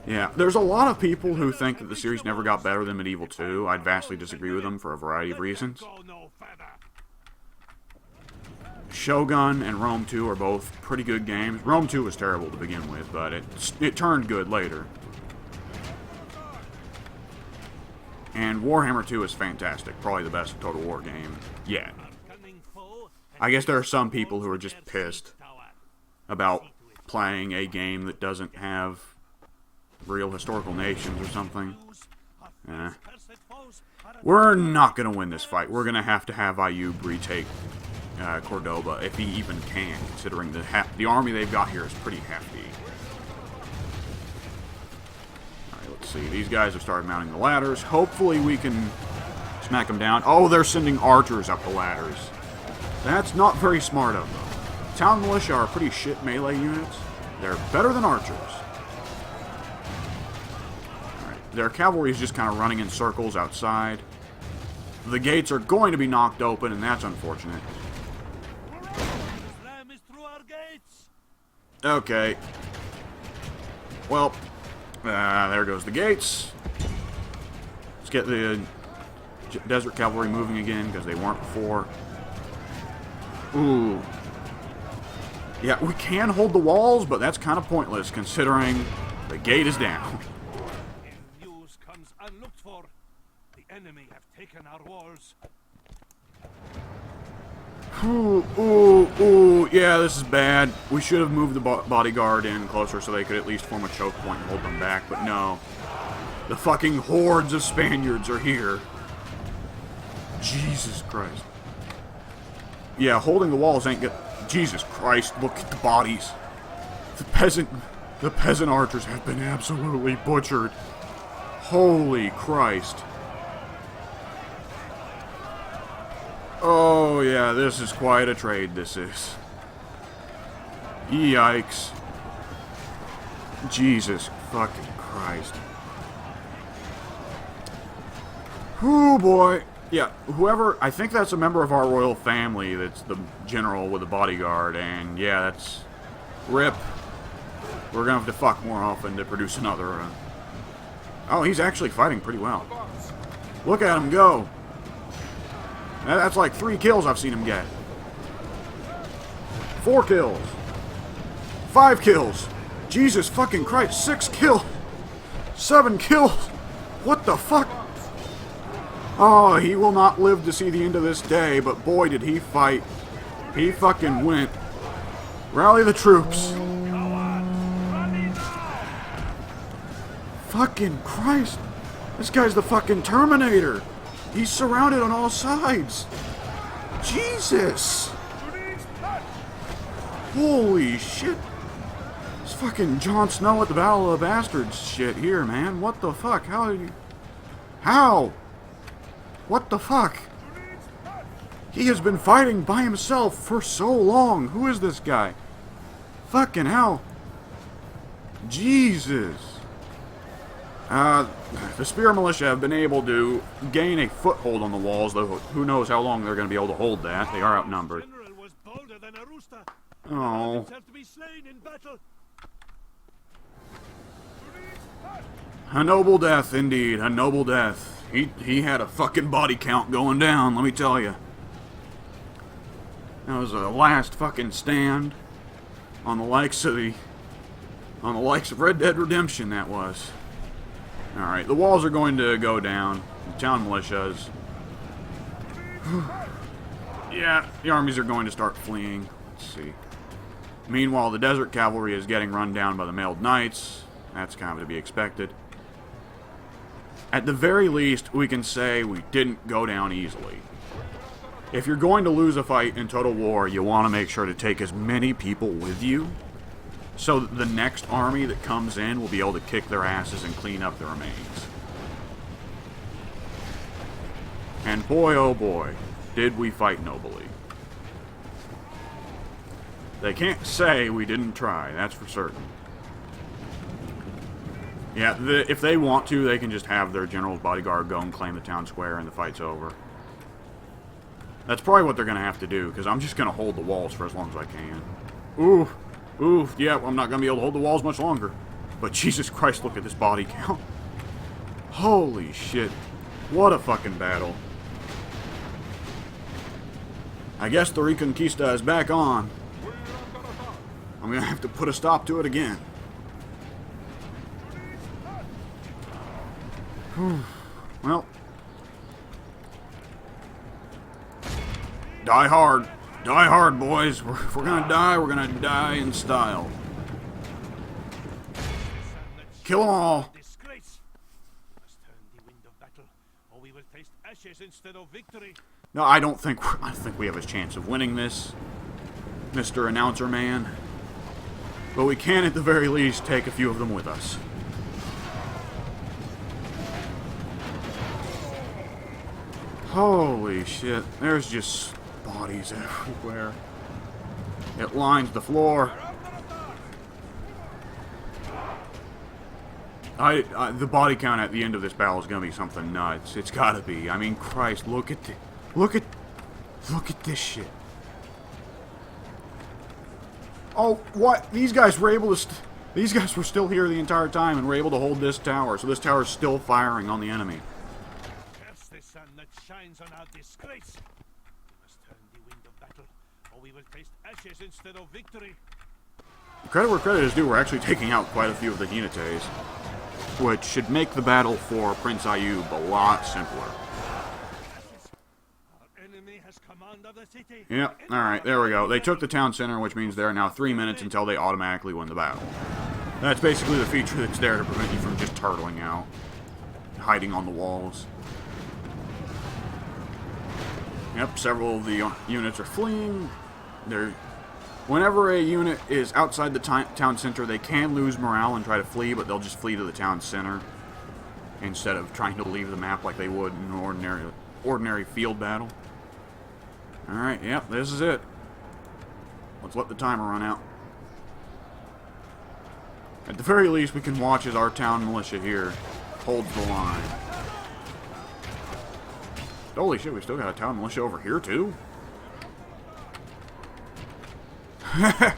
Yeah, there's a lot of people who think that the series never got better than Medieval 2. I'd vastly disagree with them for a variety of reasons. Shogun and Rome 2 are both pretty good games. Rome 2 was terrible to begin with, but it turned good later. And Warhammer 2 is fantastic. Probably the best Total War game yet. I guess there are some people who are just pissed about playing a game that doesn't have real historical nations or something. We're not going to win this fight. We're going to have Ayub retake Cordoba, if he even can, considering the army they've got here is pretty hefty. Alright, let's see. These guys have started mounting the ladders. Hopefully we can smack them down. Oh, they're sending archers up the ladders. That's not very smart of them. Town militia are pretty shit melee units. They're better than archers. Alright, their cavalry is just kind of running in circles outside. The gates are going to be knocked open, and that's unfortunate. Okay. Well, there goes the gates. Let's get the Desert Cavalry moving again, because they weren't before. Ooh. Yeah, we can hold the walls, but that's kind of pointless, considering the gate is down. News comes unlooked for. The enemy have taken our walls. Ooh, yeah, this is bad. We should have moved the bodyguard in closer so they could at least form a choke point and hold them back, but no. The fucking hordes of Spaniards are here. Jesus Christ. Yeah, holding the walls ain't good. Jesus Christ, look at the bodies. The peasant archers have been absolutely butchered. Holy Christ. Oh, yeah, this is quite a trade, this is. Yikes. Jesus fucking Christ. Oh, boy. Yeah, whoever... I think that's a member of our royal family that's the general with the bodyguard, and yeah, that's... RIP. We're gonna have to fuck more often to produce another... Oh, he's actually fighting pretty well. Look at him go! That's like 3 kills I've seen him get. 4 kills. 5 kills. Jesus fucking Christ. 6 kills. 7 kills. What the fuck? Oh, he will not live to see the end of this day, but boy did he fight. He fucking went. Rally the troops. Fucking Christ. This guy's the fucking Terminator. He's surrounded on all sides. Jesus. Holy shit. It's fucking Jon Snow at the Battle of the Bastards shit here, man. What the fuck? How? What the fuck? He has been fighting by himself for so long. Who is this guy? Fucking hell. Jesus. The Spear Militia have been able to gain a foothold on the walls, though who knows how long they're going to be able to hold that. They are outnumbered. General was bolder than a rooster. Oh. Himself to be slain in battle. A noble death, indeed. A noble death. He had a fucking body count going down, let me tell you. That was a last fucking stand on the likes of Red Dead Redemption, that was. Alright, the walls are going to go down. The town militias. Yeah, the armies are going to start fleeing. Let's see. Meanwhile, the desert cavalry is getting run down by the mailed knights. That's kind of to be expected. At the very least, we can say we didn't go down easily. If you're going to lose a fight in Total War, you want to make sure to take as many people with you, so that the next army that comes in will be able to kick their asses and clean up the remains. And boy, oh boy, did we fight nobly. They can't say we didn't try, that's for certain. Yeah, if they want to, they can just have their general's bodyguard go and claim the town square and the fight's over. That's probably what they're going to have to do, because I'm just going to hold the walls for as long as I can. Ooh, yeah, I'm not going to be able to hold the walls much longer. But Jesus Christ, look at this body count. Holy shit. What a fucking battle. I guess the Reconquista is back on. I'm going to have to put a stop to it again. Well. Die hard. Die hard, boys. If we're gonna die, we're gonna die in style. Kill them all. Disgrace. We must turn the wind of battle, or we will taste ashes instead of victory. No, I don't think we have a chance of winning this, Mr. Announcer Man. But we can, at the very least, take a few of them with us. Holy shit. There's just bodies everywhere. It lines the floor. The body count at the end of this battle is going to be something nuts. It's got to be. I mean, Christ, look at this shit. Oh, what? These guys were able to... These guys were still here the entire time and were able to hold this tower. So this tower is still firing on the enemy. Curse the sun that shines on our disgrace. We must turn the wind of battle, or we will taste ashes instead of victory. Credit where credit is due, we're actually taking out quite a few of the Unites, which should make the battle for Prince Ayub a lot simpler. Our enemy has command of the city. Yep, alright, there we go. They took the town center, which means there are now 3 minutes until they automatically win the battle. That's basically the feature that's there to prevent you from just turtling out, hiding on the walls. Yep, several of the units are fleeing. Whenever a unit is outside the town center, they can lose morale and try to flee, but they'll just flee to the town center instead of trying to leave the map like they would in an ordinary field battle. Alright, yep, this is it. Let's let the timer run out. At the very least, we can watch as our town militia here holds the line. Holy shit, we still got a town militia over here, too?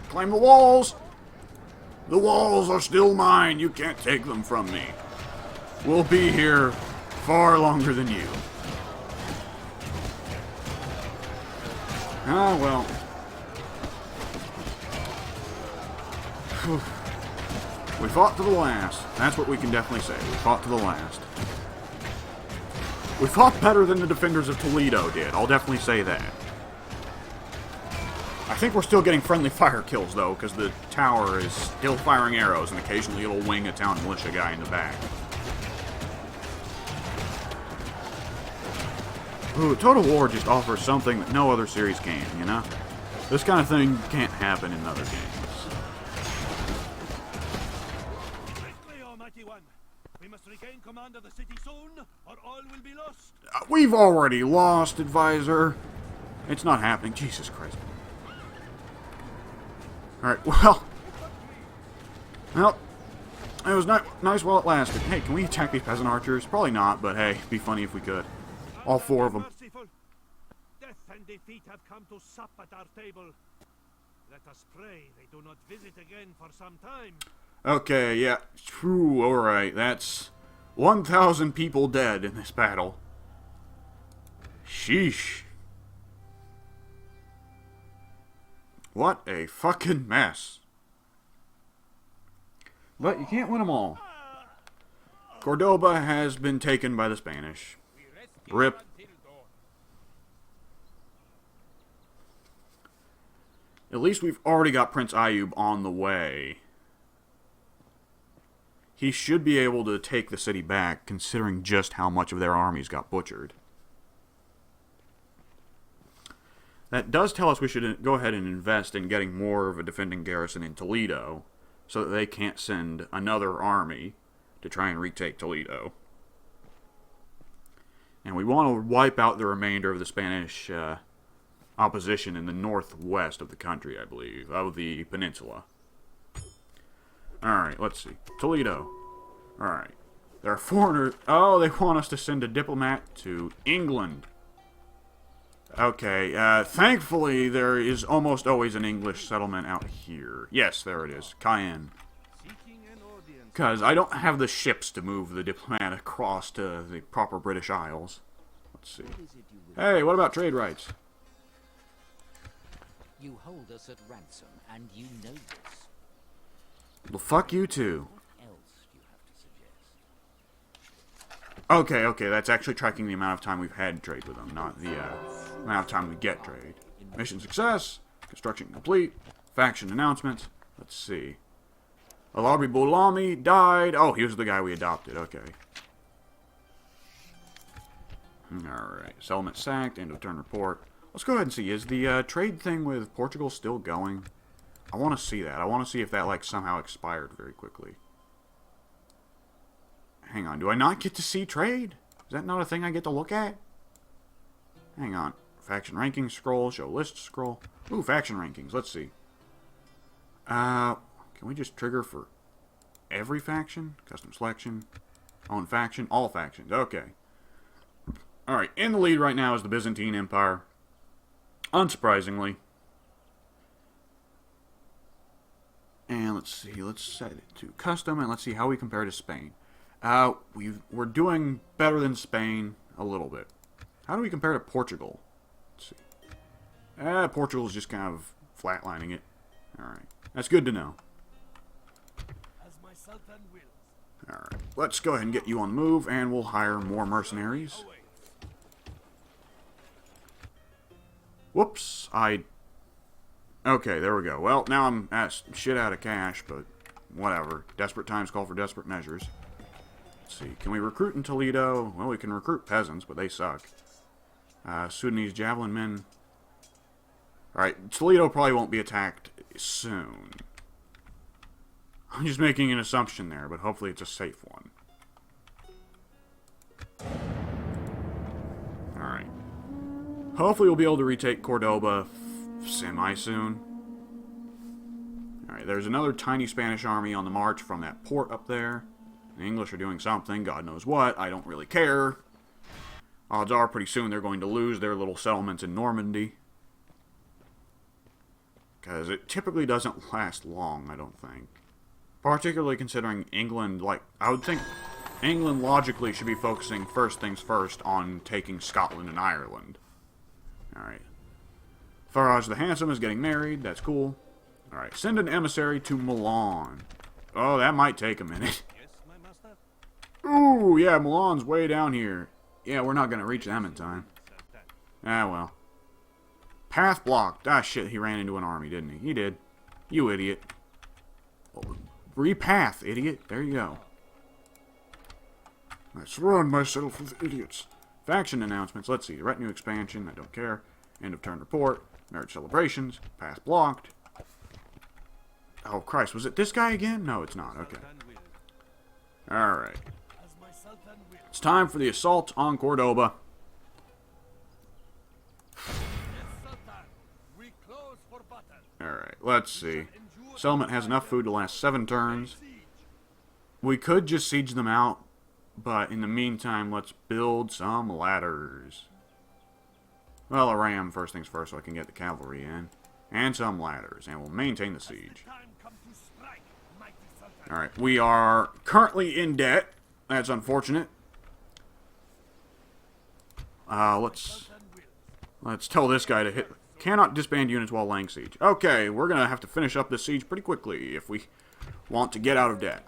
Claim the walls! The walls are still mine. You can't take them from me. We'll be here far longer than you. Ah, well. We fought to the last. That's what we can definitely say. We fought to the last. We fought better than the defenders of Toledo did. I'll definitely say that. I think we're still getting friendly fire kills, though, because the tower is still firing arrows, and occasionally it'll wing a town militia guy in the back. Ooh, Total War just offers something that no other series can, you know? This kind of thing can't happen in other games. Quickly, Almighty One. We must regain command of the city soon, or all will be lost. We've already lost, Advisor. It's not happening. Jesus Christ. Alright, well, It was nice while it lasted. Hey, can we attack these peasant archers? Probably not, but hey, it'd be funny if we could. All 4 of them. Death and defeat have come to sup at our table. Let us pray they do not visit again for some time. Okay, yeah. True, alright. That's 1,000 people dead in this battle. Sheesh. What a fucking mess. But you can't win them all. Cordoba has been taken by the Spanish. RIP. At least we've already got Prince Ayub on the way. He should be able to take the city back, considering just how much of their armies got butchered. That does tell us we should go ahead and invest in getting more of a defending garrison in Toledo, so that they can't send another army to try and retake Toledo. And we want to wipe out the remainder of the Spanish opposition in the northwest of the country, I believe, of the peninsula. Alright, let's see. Toledo. Alright. There are foreigners. Oh, they want us to send a diplomat to England. Okay, thankfully there is almost always an English settlement out here. Yes, there it is. Cayenne. Because I don't have the ships to move the diplomat across to the proper British Isles. Let's see. Hey, what about trade rights? You hold us at ransom, and you know this. Well, fuck you too. What else do you have to suggest? Okay, that's actually tracking the amount of time we've had trade with them, not the amount of time we get trade. Mission success, construction complete, faction announcements. Let's see. Alarbi Boulami died. Oh, he was the guy we adopted. Okay. Alright. Settlement sacked. End of turn report. Let's go ahead and see. Is the trade thing with Portugal still going? I want to see that. I want to see if that, like, somehow expired very quickly. Hang on. Do I not get to see trade? Is that not a thing I get to look at? Hang on. Faction rankings scroll. Show list scroll. Ooh, faction rankings. Let's see. Can we just trigger for every faction? Custom selection. Own faction. All factions. Okay. Alright. In the lead right now is the Byzantine Empire. Unsurprisingly. And let's see. Let's set it to custom. And let's see how we compare to Spain. We're doing better than Spain a little bit. How do we compare to Portugal? Let's see. Portugal's just kind of flatlining it. Alright. That's good to know. Alright, let's go ahead and get you on the move, and we'll hire more mercenaries. Whoops, okay, there we go. Well, now I'm shit out of cash, but whatever. Desperate times call for desperate measures. Let's see, can we recruit in Toledo? Well, we can recruit peasants, but they suck. Sudanese javelin men. Alright, Toledo probably won't be attacked soon. I'm just making an assumption there, but hopefully it's a safe one. Alright. Hopefully we'll be able to retake Cordoba semi-soon. Alright, there's another tiny Spanish army on the march from that port up there. The English are doing something, God knows what, I don't really care. Odds are pretty soon they're going to lose their little settlements in Normandy. Because it typically doesn't last long, I don't think. Particularly considering England, like, I would think England logically should be focusing first things first on taking Scotland and Ireland. Alright. Faraj the Handsome is getting married, that's cool. Alright, send an emissary to Milan. Oh, that might take a minute. Yes, my master? Ooh, yeah, Milan's way down here. Yeah, we're not going to reach them in time. Ah, well. Path blocked. Ah, shit, he ran into an army, didn't he? He did. You idiot. Oh, repath, idiot. There you go. I surround myself with idiots. Faction announcements. Let's see. Retinue expansion. I don't care. End of turn report. Marriage celebrations. Path blocked. Oh, Christ. Was it this guy again? No, it's not. Okay. Alright. It's time for the assault on Cordoba. Alright, let's see. Settlement has enough food to last 7 turns. We could just siege them out, but in the meantime, let's build some ladders. Well, a ram first things first so I can get the cavalry in. And some ladders, and we'll maintain the siege. Alright, we are currently in debt. That's unfortunate. Let's tell this guy to hit... Cannot disband units while laying siege. Okay, we're going to have to finish up this siege pretty quickly if we want to get out of debt.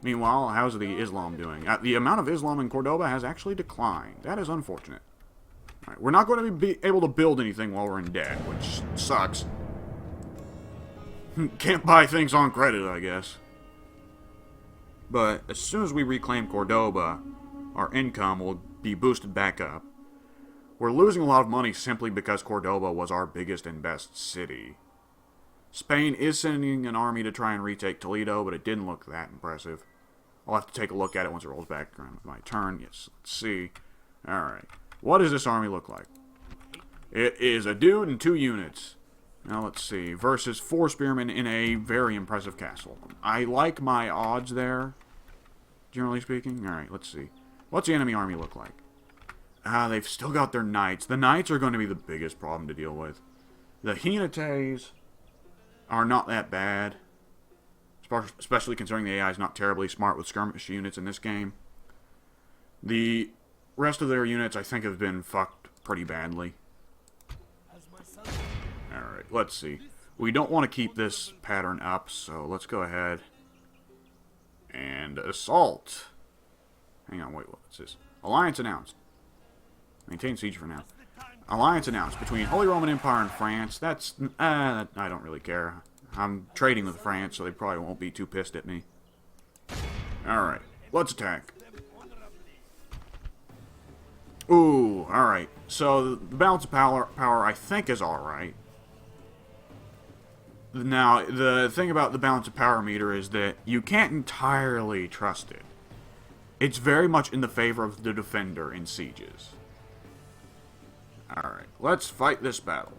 Meanwhile, how's the Islam doing? The amount of Islam in Cordoba has actually declined. That is unfortunate. Alright, we're not going to be able to build anything while we're in debt, which sucks. Can't buy things on credit, I guess. But as soon as we reclaim Cordoba, our income will be boosted back up. We're losing a lot of money simply because Cordoba was our biggest and best city. Spain is sending an army to try and retake Toledo, but it didn't look that impressive. I'll have to take a look at it once it rolls back around my turn. Yes, let's see. Alright. What does this army look like? It is a dude and 2 units. Now let's see. Versus 4 spearmen in a very impressive castle. I like my odds there, generally speaking. Alright, let's see. What's the enemy army look like? They've still got their knights. The knights are going to be the biggest problem to deal with. The Hinates are not that bad. Especially considering the AI is not terribly smart with skirmish units in this game. The rest of their units, I think, have been fucked pretty badly. Alright, let's see. We don't want to keep this pattern up, so let's go ahead and assault. Hang on, wait, what's this? Alliance announced. Maintain siege for now. Alliance announced between Holy Roman Empire and France. That's, I don't really care. I'm trading with France, so they probably won't be too pissed at me. Alright, let's attack. Ooh, alright. So, the balance of power I think is alright. Now, the thing about the balance of power meter is that you can't entirely trust it. It's very much in the favor of the defender in sieges. Alright, let's fight this battle.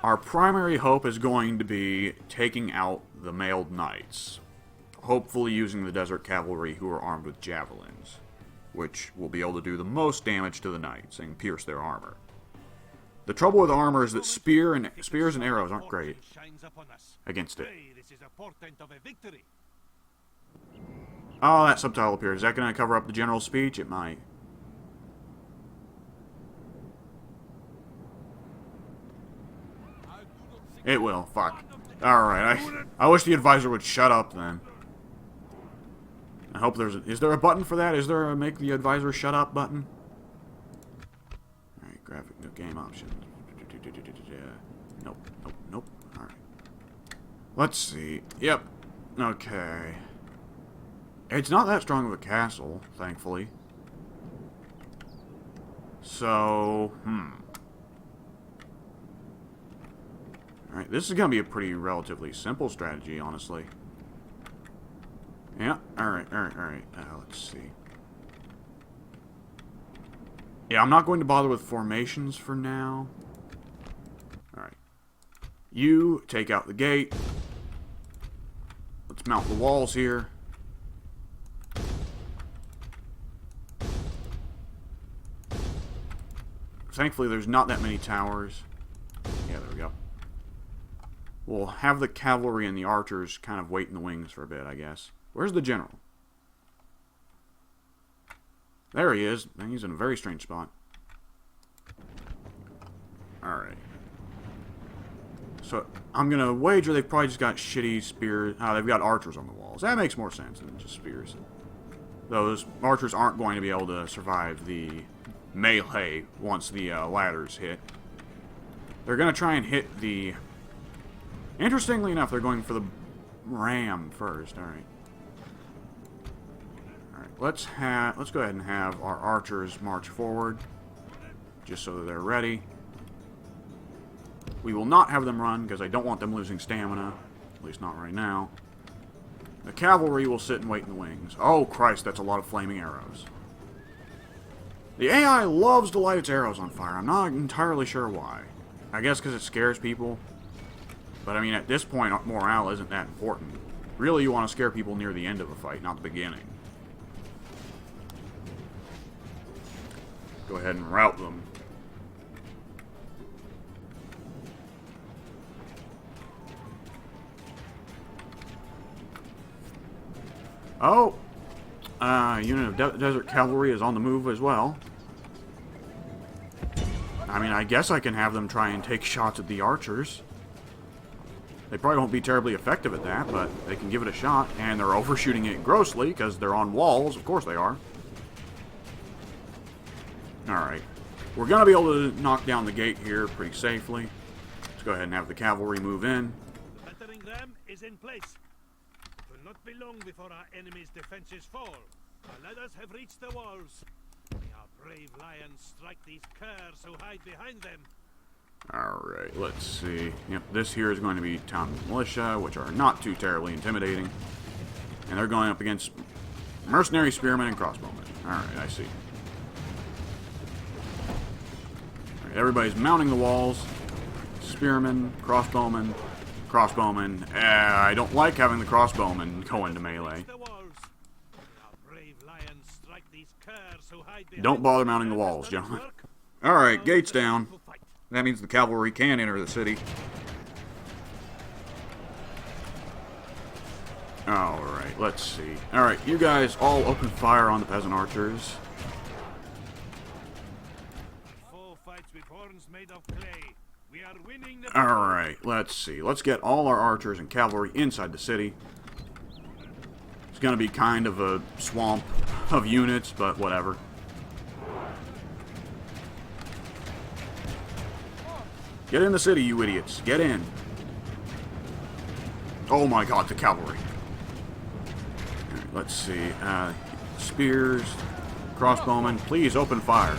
Our primary hope is going to be taking out the mailed knights. Hopefully using the desert cavalry who are armed with javelins, which will be able to do the most damage to the knights and pierce their armor. The trouble with armor is that spears and arrows aren't great against it. Oh, that subtitle appeared. Is that going to cover up the general speech? It might. It will. Fuck. Alright, I wish the advisor would shut up then. I hope there's is there a button for that? Is there a make the advisor shut up button? Alright, graphic, no game options. Nope, nope, nope. Alright. Let's see. Yep. Okay. It's not that strong of a castle, thankfully. So, Alright, this is going to be a pretty relatively simple strategy, honestly. Yeah, alright. Let's see. Yeah, I'm not going to bother with formations for now. Alright. You take out the gate. Let's mount the walls here. Thankfully, there's not that many towers. Yeah, there we go. We'll have the cavalry and the archers kind of wait in the wings for a bit, I guess. Where's the general? There he is. He's in a very strange spot. Alright. So, I'm going to wager they've probably just got shitty spears. They've got archers on the walls. That makes more sense than just spears. Those archers aren't going to be able to survive the melee once the ladders hit. They're going to try and hit the... Interestingly enough, they're going for the ram first. Alright. Alright, let's go ahead and have our archers march forward. Just so that they're ready. We will not have them run, because I don't want them losing stamina. At least not right now. The cavalry will sit and wait in the wings. Oh, Christ, that's a lot of flaming arrows. The AI loves to light its arrows on fire. I'm not entirely sure why. I guess because it scares people. But I mean, at this point, morale isn't that important. Really, you want to scare people near the end of a fight, not the beginning. Go ahead and rout them. Oh! Unit of desert cavalry is on the move as well. I mean, I guess I can have them try and take shots at the archers. They probably won't be terribly effective at that, but they can give it a shot. And they're overshooting it grossly because they're on walls. Of course they are. Alright. We're going to be able to knock down the gate here pretty safely. Let's go ahead and have the cavalry move in. The battering ram is in place. It will not be long before our enemy's defenses fall. Our ladders have reached the walls. May our brave lions strike these curs who hide behind them. Alright, let's see. Yep, this here is going to be town militia, which are not too terribly intimidating. And they're going up against mercenary spearmen and crossbowmen. Alright, I see. Alright, everybody's mounting the walls. Spearmen, crossbowmen, crossbowmen. I don't like having the crossbowmen go into melee. Don't bother mounting the walls, gentlemen. Alright, gates down. That means the cavalry can enter the city. Alright, let's see. Alright, you guys all open fire on the peasant archers. Alright, let's see. Let's get all our archers and cavalry inside the city. It's gonna be kind of a swamp of units, but whatever. Get in the city, you idiots. Get in. Oh my god, the cavalry. Alright, let's see. Spears, crossbowmen, please open fire.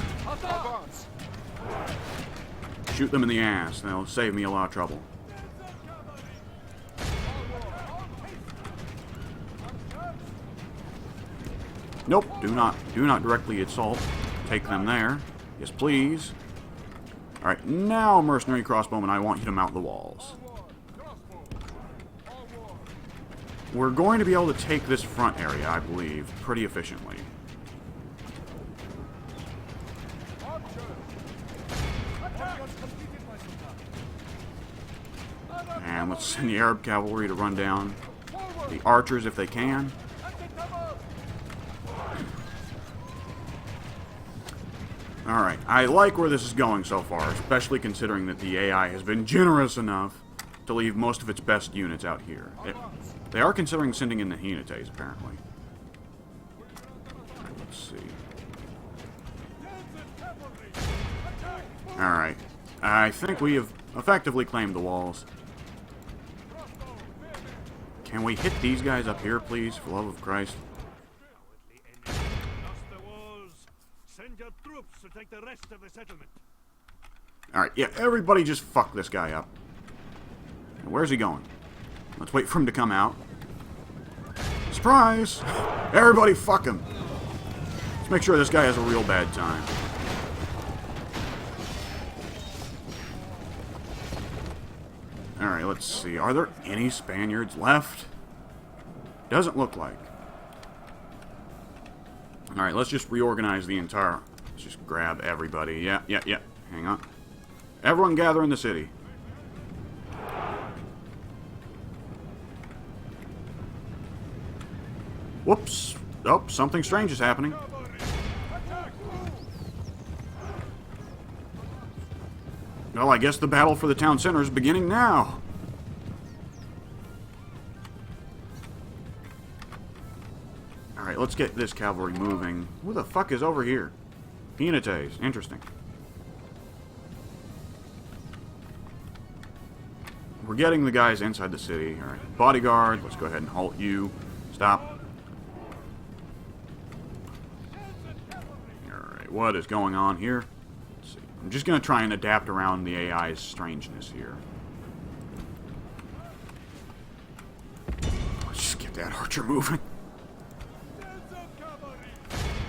Shoot them in the ass. That'll save me a lot of trouble. Nope, do not directly assault. Take them there. Yes, please. Alright, now, mercenary crossbowmen, I want you to mount the walls. We're going to be able to take this front area, I believe, pretty efficiently. And let's send the Arab cavalry to run down the archers if they can. Alright, I like where this is going so far, especially considering that the AI has been generous enough to leave most of its best units out here. They are considering sending in the Hinates, apparently. Right, let's see. Alright, I think we have effectively claimed the walls. Can we hit these guys up here, please, for the love of Christ? To take the rest of the settlement. Alright, yeah, everybody just fuck this guy up. Where's he going? Let's wait for him to come out. Surprise! Everybody fuck him. Let's make sure this guy has a real bad time. Alright, let's see. Are there any Spaniards left? Doesn't look like. Alright, let's just reorganize the entire... Let's just grab everybody. Yeah. Hang on. Everyone gather in the city. Whoops. Oh, something strange is happening. Well, I guess the battle for the town center is beginning now. Alright, let's get this cavalry moving. Who the fuck is over here? Hinates. Interesting. We're getting the guys inside the city. Alright, bodyguard. Let's go ahead and halt you. Stop. Alright, what is going on here? Let's see. I'm just going to try and adapt around the AI's strangeness here. Let's just get that archer moving.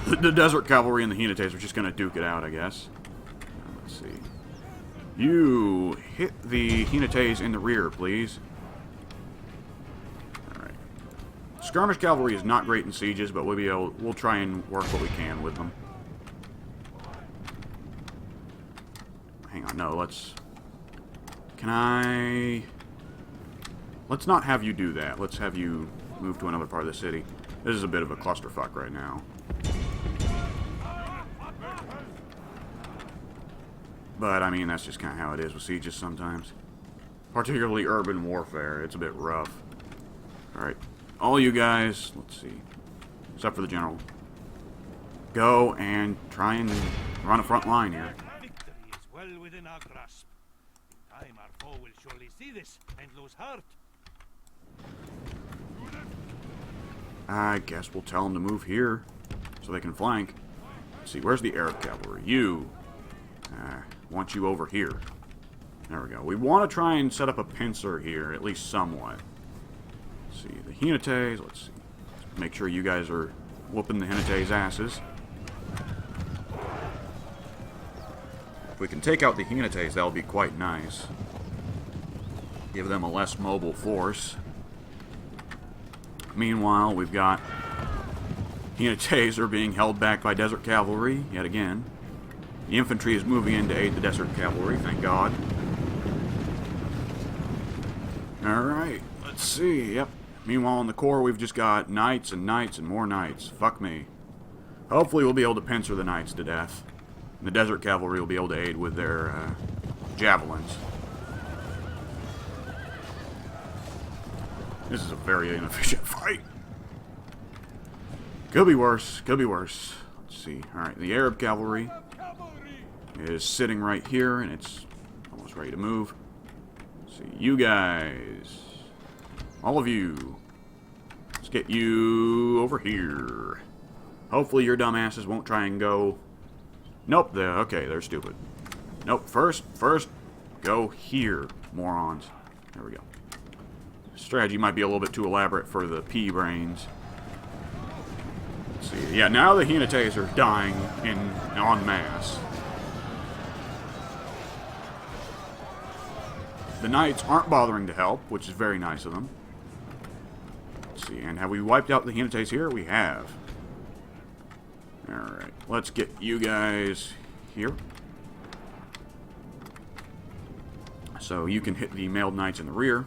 The desert cavalry and the Hinates are just going to duke it out, I guess. Let's see. You hit the Hinates in the rear, please. Alright. Skirmish cavalry is not great in sieges, but we'll try and work what we can with them. Hang on, no, let's not have you do that. Let's have you move to another part of the city. This is a bit of a clusterfuck right now. But, I mean, that's just kind of how it is with sieges sometimes. Particularly urban warfare. It's a bit rough. Alright. All you guys, let's see. Except for the general. Go and try and run a front line here. Victory is well within our grasp. In time, our foe will surely see this and lose heart. I guess we'll tell them to move here so they can flank. Let's see, where's the Arab cavalry? You. Want you over here. There we go. We want to try and set up a pincer here, at least somewhat. Let's see, the Hinates, let's see. Let's make sure you guys are whooping the Hinates' asses. If we can take out the Hinates, that'll be quite nice. Give them a less mobile force. Meanwhile, we've got Hinates are being held back by desert cavalry, yet again. The infantry is moving in to aid the desert cavalry, thank God. Alright, let's see, yep. Meanwhile, in the core, we've just got knights and knights and more knights. Fuck me. Hopefully we'll be able to pincer the knights to death. And the desert cavalry will be able to aid with their javelins. This is a very inefficient fight. Could be worse, could be worse. Let's see. Alright, the Arab cavalry is sitting right here, and it's almost ready to move. Let's see, you guys, all of you, let's get you over here. Hopefully your dumbasses won't try and go. Nope, okay, they're stupid. Nope, first, go here, morons. There we go. Strategy might be a little bit too elaborate for the pea brains. Let's see, yeah, now the Hinates are dying en masse. The knights aren't bothering to help, which is very nice of them. Let's see, and have we wiped out the Hinates here? We have. Alright, let's get you guys here. So you can hit the mailed knights in the rear.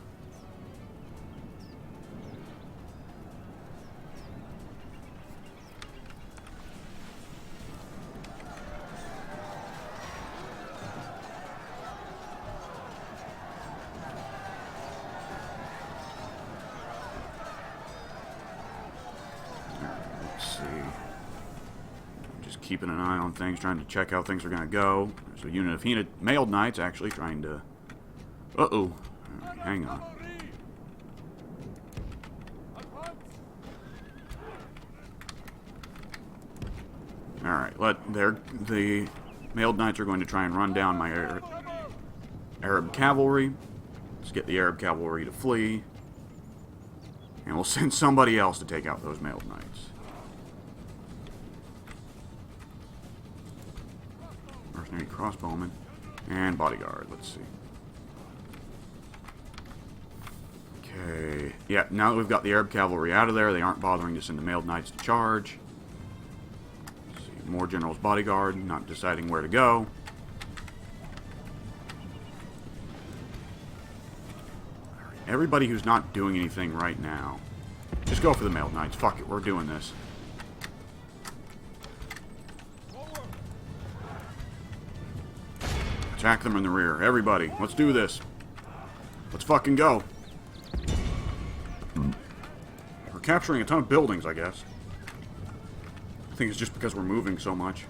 Keeping an eye on things, trying to check how things are going to go. There's a unit of mailed knights actually trying to... Uh-oh. Right, hang on. Alright, the mailed knights are going to try and run down my Arab cavalry. Let's get the Arab cavalry to flee. And we'll send somebody else to take out those mailed knights. Mercenary crossbowmen and bodyguard. Let's see. Okay. Yeah, now that we've got the Arab cavalry out of there, they aren't bothering to send the mailed knights to charge. Let's see. More general's bodyguard, not deciding where to go. Alright, everybody who's not doing anything right now, just go for the mailed knights. Fuck it, we're doing this. Attack them in the rear. Everybody, let's do this. Let's fucking go. We're capturing a ton of buildings, I guess. I think it's just because we're moving so much.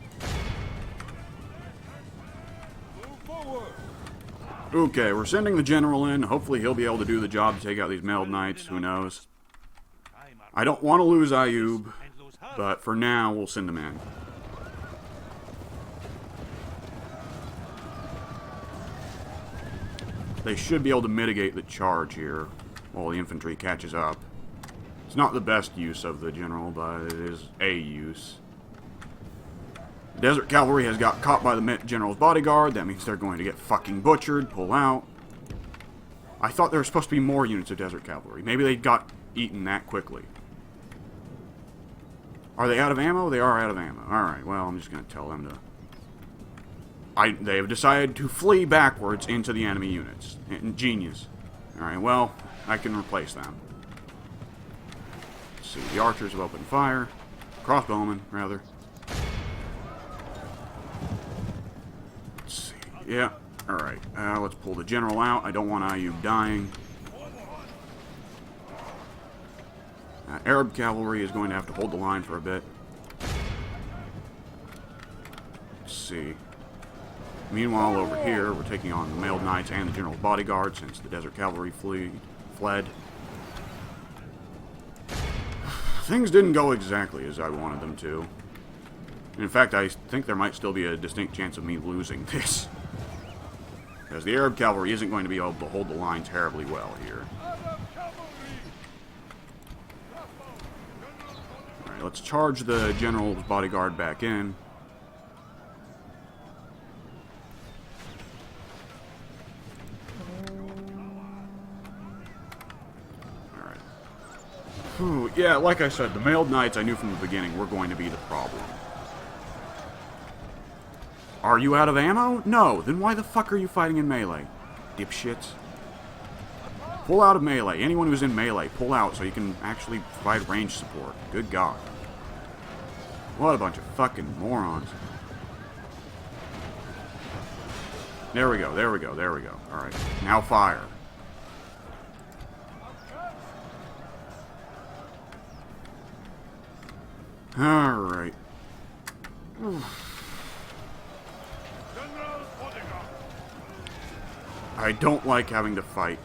Okay, we're sending the general in. Hopefully he'll be able to do the job to take out these mailed knights. Who knows? I don't want to lose Ayub, but for now, we'll send him in. They should be able to mitigate the charge here while the infantry catches up. It's not the best use of the general, but it is a use. The Desert Cavalry has got caught by the General's bodyguard. That means they're going to get fucking butchered, pull out. I thought there were supposed to be more units of Desert Cavalry. Maybe they got eaten that quickly. Are they out of ammo? They are out of ammo. Alright, well, I'm just going to tell them to... They have decided to flee backwards into the enemy units. Genius. Alright, well, I can replace them. Let's see, the archers have opened fire. Crossbowmen, rather. Let's see, yeah, alright. Let's pull the general out. I don't want Ayub dying. Arab cavalry is going to have to hold the line for a bit. Let's see. Meanwhile, over here, we're taking on the mailed knights and the general's bodyguard since the desert cavalry fled. Things didn't go exactly as I wanted them to. In fact, I think there might still be a distinct chance of me losing this. Because the Arab cavalry isn't going to be able to hold the line terribly well here. Alright, let's charge the general's bodyguard back in. Alright. Yeah, like I said, the mailed knights I knew from the beginning were going to be the problem. Are you out of ammo? No. Then why the fuck are you fighting in melee? Dipshits. Pull out of melee. Anyone who's in melee, pull out so you can actually provide range support. Good God. What a bunch of fucking morons. There we go, there we go, there we go. Alright, now fire. Alright. I don't like having to fight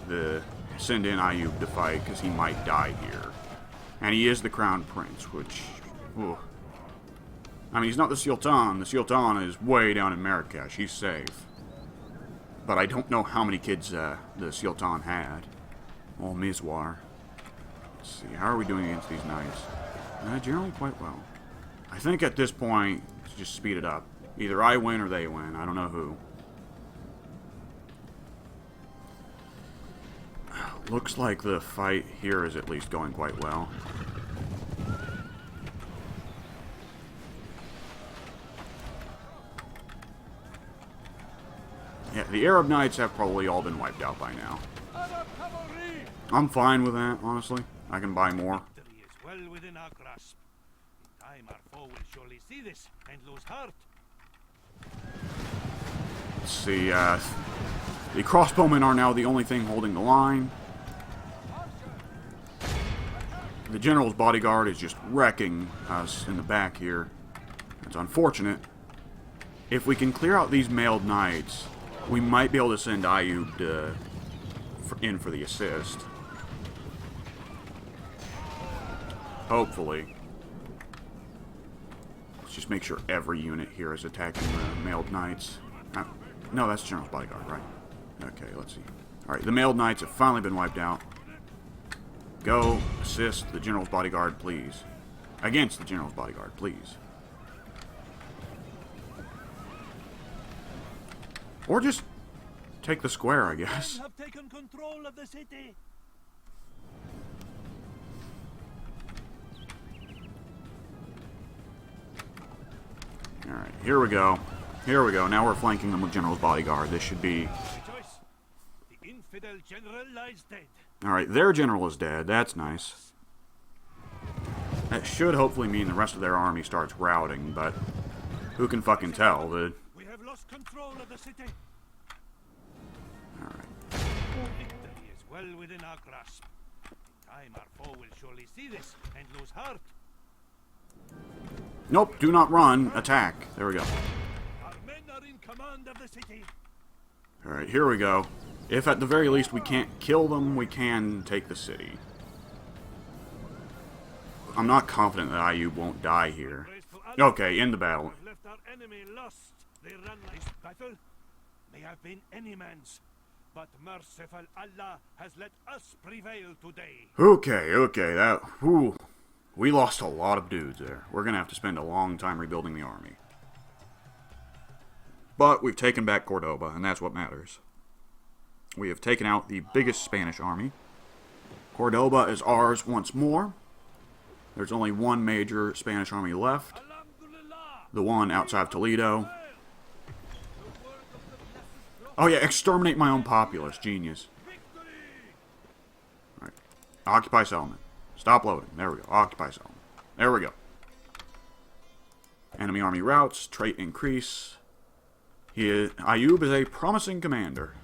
send in Ayub to fight, because he might die here. And he is the crown prince, which... Ugh. I mean, he's not the Sultan. The Sultan is way down in Marrakesh. He's safe. But I don't know how many kids the Sultan had. Oh, Mizwar. Let's see, how are we doing against these knights? Generally quite well. I think at this point, let's just speed it up. Either I win or they win. I don't know who. Looks like the fight here is at least going quite well. Yeah, the Arab knights have probably all been wiped out by now. I'm fine with that, honestly. I can buy more. Victory is well within our grasp. In time, our foe will surely see this and lose heart. Let's see, the crossbowmen are now the only thing holding the line. The general's bodyguard is just wrecking us in the back here. It's unfortunate. If we can clear out these mailed knights, we might be able to send Ayub in for the assist. Hopefully. Let's just make sure every unit here is attacking the mailed knights. No, that's the general's bodyguard, right? Okay, let's see. Alright, the mailed knights have finally been wiped out. Go assist the general's bodyguard, please. Against the general's bodyguard, please. Or just take the square, I guess. Have taken control of the city. Alright, here we go. Here we go. Now we're flanking them with general's bodyguard. This should be... Rejoice. The infidel general lies dead. Alright, their general is dead. That's nice. That should hopefully mean the rest of their army starts routing, but who can fucking tell? We have lost control of the city. Alright. Victory is well within our grasp. In time, our foe will surely see this and lose heart. Nope, do not run. Attack. There we go. Our men are in command of the city. Alright, here we go. If at the very least we can't kill them, we can take the city. I'm not confident that Ayub won't die here. Okay, end the battle. Left our enemy lost. They ran like this battle may have been any man's, but merciful Allah has let us prevail today. Okay, that... Whew. We lost a lot of dudes there. We're gonna have to spend a long time rebuilding the army. But we've taken back Cordoba, and that's what matters. We have taken out the biggest Spanish army. Cordoba is ours once more. There's only one major Spanish army left. The one outside of Toledo. Oh yeah, exterminate my own populace. Genius. Alright. Occupy settlement. Stop loading. There we go. Occupy settlement. There we go. Enemy army routes. Trait increase. Ayub is a promising commander.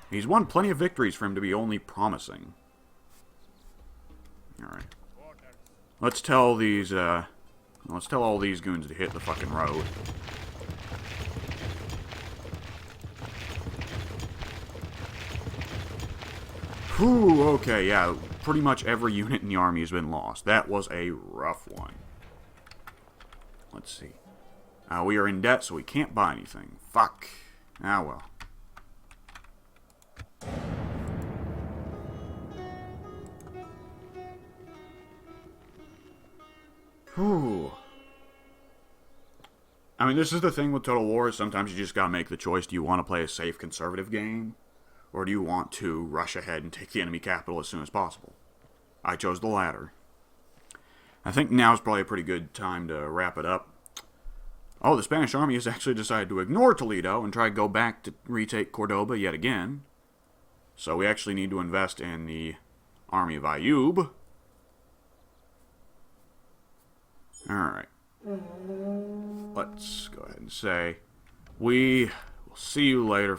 He's won plenty of victories for him to be only promising. Alright. Let's tell all these goons to hit the fucking road. Whew, okay, yeah. Pretty much every unit in the army has been lost. That was a rough one. Let's see. We are in debt, so we can't buy anything. Fuck. Ah, well. Whew. I mean, this is the thing with Total War. Sometimes you just gotta make the choice. Do you want to play a safe, conservative game? Or do you want to rush ahead and take the enemy capital as soon as possible? I chose the latter. I think now is probably a pretty good time to wrap it up. Oh, the Spanish army has actually decided to ignore Toledo and try to go back to retake Cordoba yet again. So we actually need to invest in the army of Ayub. Alright. Let's go ahead and say, we will see you later.